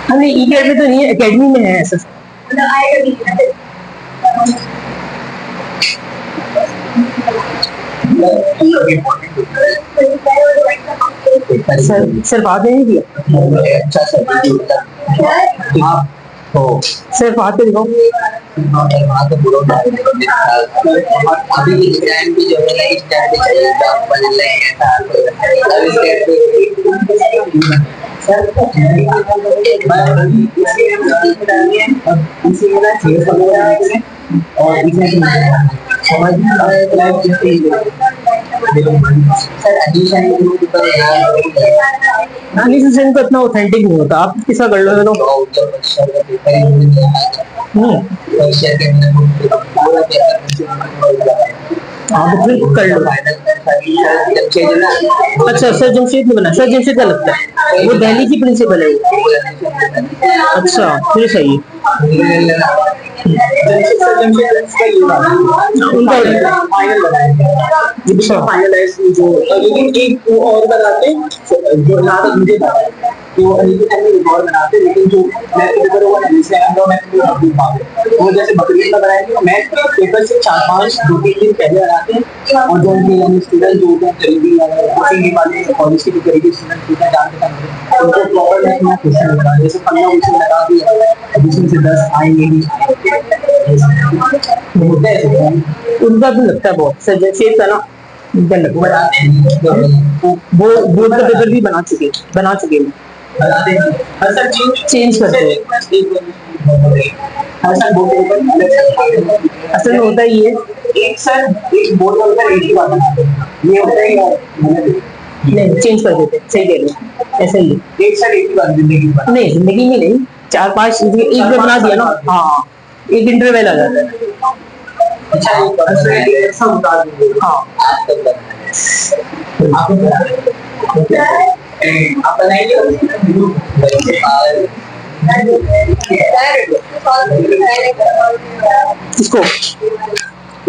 हमें ई में तो नहीं है, एकेडमी में है ऐसा। सर बात नहीं दिया। अच्छा सर बात कर दिखाओ। अभी स्टैंड भी जो है स्टैंड भी चाहिए था, बदल रहे हैं अभी स्टैंड और एडिशन को इतना ऑथेंटिक नहीं होता, आप किसा कर लो तो आप फिर कर लो। अच्छा सर जमशेद ने बना, सर जमशेद का लगता है वो दिल्ली की प्रिंसिपल है वो। अच्छा फिर सही है। उनका फाइनलाइज जो लेकिन एक वो और बनाते जो यहाँ तक मुझे पता है वो और बनाते, लेकिन जो मैथ पेपर होगा ना जिससे हम लोग मैथ में वो जैसे बकरीद का बनाएंगे तो मैथ पेपर से 4-5 2-3 दिन पहले बनाते हैं। और जो उनके स्टूडेंट जो होते हैं करीबी कोचिंग वाले कॉलेज के करीबी स्टूडेंट होते हैं जानते हैं उनको प्रॉपर मैथ में क्वेश्चन होता है, जैसे 15 क्वेश्चन लगा दिया जिसमें से 10 आएंगे ही होता है। उनका भी लगता है बहुत सर जमशेद का ना, उनका लगता है वो बोर्ड का पेपर भी बना चुके हैं। हर सर चेंज करते हैं। हर सर बोर्ड असल में होता ही है एक सर एक बोर्ड का पेपर एक ही बार बनाते हैं, ये होता है नहीं चेंज कर देते, सही कह रहे हो, ऐसा ही है। एक सर एक ही बार जिंदगी भर नहीं जिंदगी में नहीं, 4-5 एक में बना दिया ना, हाँ एक इंटरवल आ जाता है। अच्छा एक बार सर एक ऐसा उतार देंगे हाँ आप बनाएंगे इसको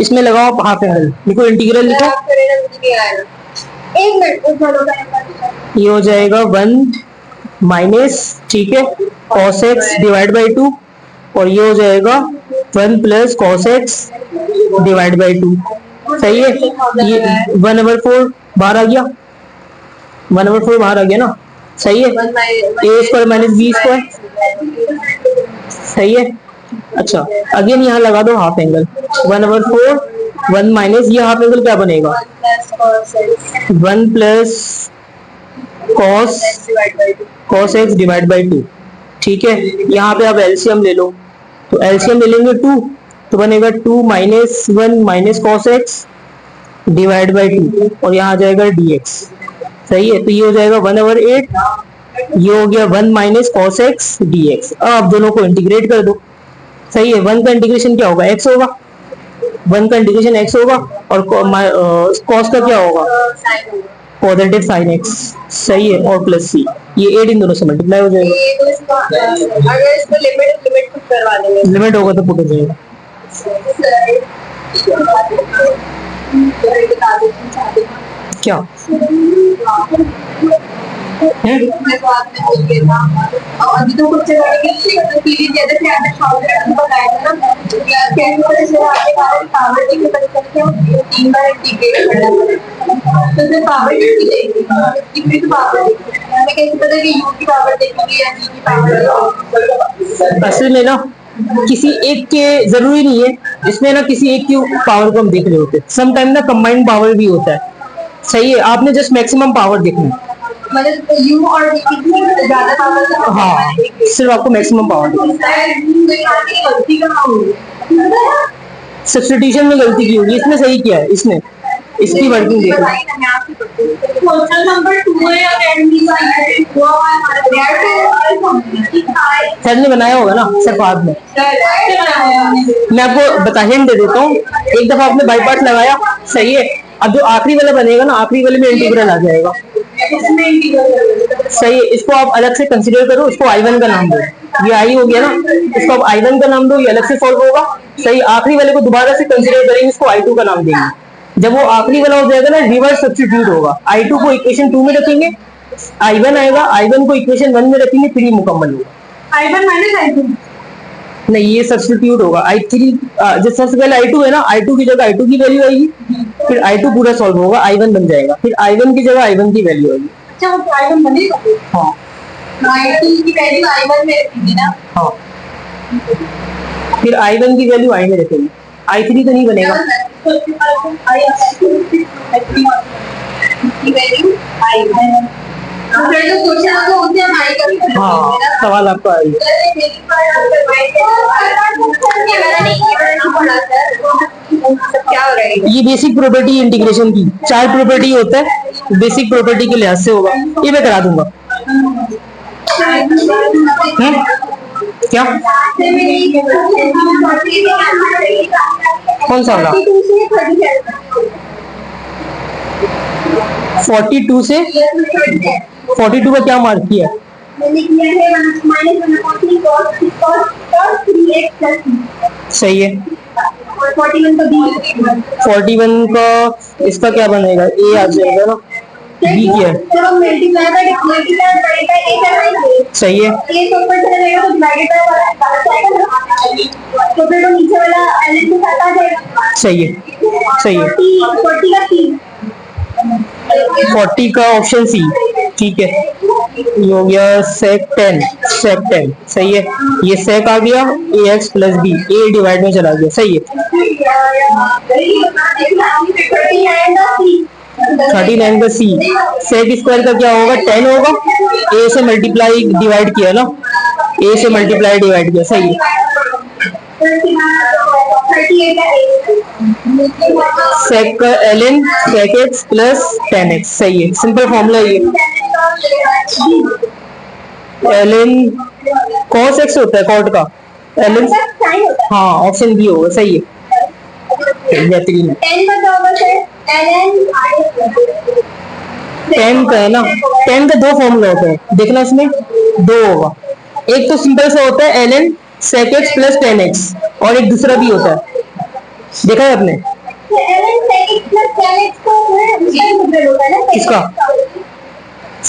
इसमें लगाओ हाफ एंगल, लिखो इंटीग्रल लिखो। ये हो जाएगा 1 माइनस, ठीक है, cos x डिवाइड बाई 2 और ये हो जाएगा 1 plus cos x divide by 2। सही है, ये 1/4 बाहर आ गया, 1/4 बाहर आ गया ना, सही है। a square minus b square, सही है। अच्छा अगेन यहाँ लगा दो हाफ एंगल, 1/4 1 माइनस ये हाफ एंगल क्या बनेगा 1 plus cos x divide by 2, ठीक है। यहाँ पे आप एलसीएम ले लो, तो एलसीएम ले लेंगे 2 तो बनेगा 2 minus 1 minus cos x divide by 2 और यहाँ आ जाएगा dx, सही है। तो ये हो जाएगा 1/8, ये हो गया 1 माइनस cos x dx। अब आप दोनों को इंटीग्रेट कर दो, सही है। 1 का इंटीग्रेशन क्या होगा x होगा, 1 का इंटीग्रेशन x होगा और cos का क्या होगा पॉजिटिव sin x, सही है, और प्लस c, ये 8 इन दोनों से मल्टीप्लाई हो जाएगा। अगर इसको लिमिट पुट करवा देंगे, लिमिट होगा तो पुट हो जाएगा। क्या अभी तो कुछ ज्यादा बताया था ना, पावर टी के परीक्षा 3 बार इंटीग्रेट करना तो पावर टी पावर हमें कैसे पता कि यू की पावर देखेंगे या जी की पावर। असल में ना किसी एक के जरूरी नहीं है, इसमें ना किसी एक की पावर को हम देख रहे होते हैं, सम टाइम ना कंबाइंड पावर भी होता है, सही है। आपने जस्ट मैक्सिमम पावर देखना है, मतलब यू और डी की ज्यादा पावर, हाँ सिर्फ आपको मैक्सिमम पावर सब्स्टिट्यूशन में गलती की होगी, इसमें सही किया है, इसने इसकी वर्किंग देखो। क्वेश्चन नंबर 2 है सर ने बनाया होगा ना, सर बाद में मैं आपको बता हिंट दे देता हूँ। एक दफा आपने बाई पार्ट लगाया, सही है, अब जो आखिरी वाला बनेगा ना, आखिरी वाले में इंटीग्रल आ जाएगा। इसमें इंटीग्रल सही है, इसको आप अलग से कंसीडर करो, इसको I1 का नाम दो। ये आई हो गया ना, इसको आप I1 का नाम दो, ये अलग से सॉल्व होगा। सही, आखिरी वाले को दोबारा से कंसीडर करेंगे, इसको I2 का नाम देंगे। जब वो आखिरी वाला हो जाएगा ना, रिवर्स सब्स्टिट्यूट होगा। I2 को इक्वेशन 2 में रखेंगे, I1 आएगा, I1 को इक्वेशन 1 में रखेंगे, फिर ये मुकम्मल होगा। I1 माइनस I2 नहीं, ये सब्स्टिट्यूट होगा। I3 जो सबसे पहले I2 है ना, I2 की जगह I2 की वैल्यू आएगी, फिर I2 पूरा सॉल्व होगा, I1 बन जाएगा, फिर I1 की जगह I1 की वैल्यू आएगी। अच्छा वो I1 बनेगा। हाँ I2 की वैल्यू I1 में रखेंगे ना। हाँ, फिर I1 की वैल्यू I में रखेंगे, I3 तो नहीं बनेगा। हाँ, सवाल आपका आई। क्या हो रहा है? ये बेसिक प्रॉपर्टी इंटीग्रेशन की 4 प्रॉपर्टी होता है, बेसिक प्रॉपर्टी के लिहाज से होगा, ये मैं करा दूंगा। क्या कौन सा वाला? 42 से 42 का क्या मार्क किया? मैंने किया है -1 सही है। 41 को दी 41 का इसका क्या बनेगा? ए आ जाएगा ना, बी क्या है? जब मल्टीप्लाई करेगा ए करेंगे सही है, ये तो ऊपर चला जाएगा तो डिवाइडेड बाय बाहर जाएगा ना, तो फिर वो नीचे वाला एलएन के साथ आ जाएगा। सही है, सही है। 40 का 3 40 का ऑप्शन सी, ठीक है। ये हो गया sec 10, sec 10 सही है। ये sec आ गया ax प्लस बी, ए डिवाइड में चला गया, सही है। 39 का सी, sec स्क्वायर का क्या होगा? 10 होगा, a से मल्टीप्लाई डिवाइड किया ना, a से मल्टीप्लाई डिवाइड किया, सही है। sec का ln sec x plus 10x, सही है, सिंपल फॉर्मूला ये। ln cos x होता है कॉट का, ln हाँ ऑप्शन बी होगा, सही है, बेहतरीन है। 10 का है ना, 10 का 2 फॉर्मूला होता है, देखना इसमें 2 होगा। एक तो सिंपल सा होता है ln sec x plus 10x, और एक दूसरा भी होता है, देखा है आपने? किसका?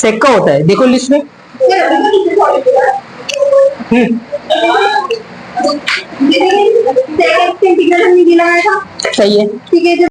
sec का होता है, देखो लिस्ट में। सही है। ठीक है।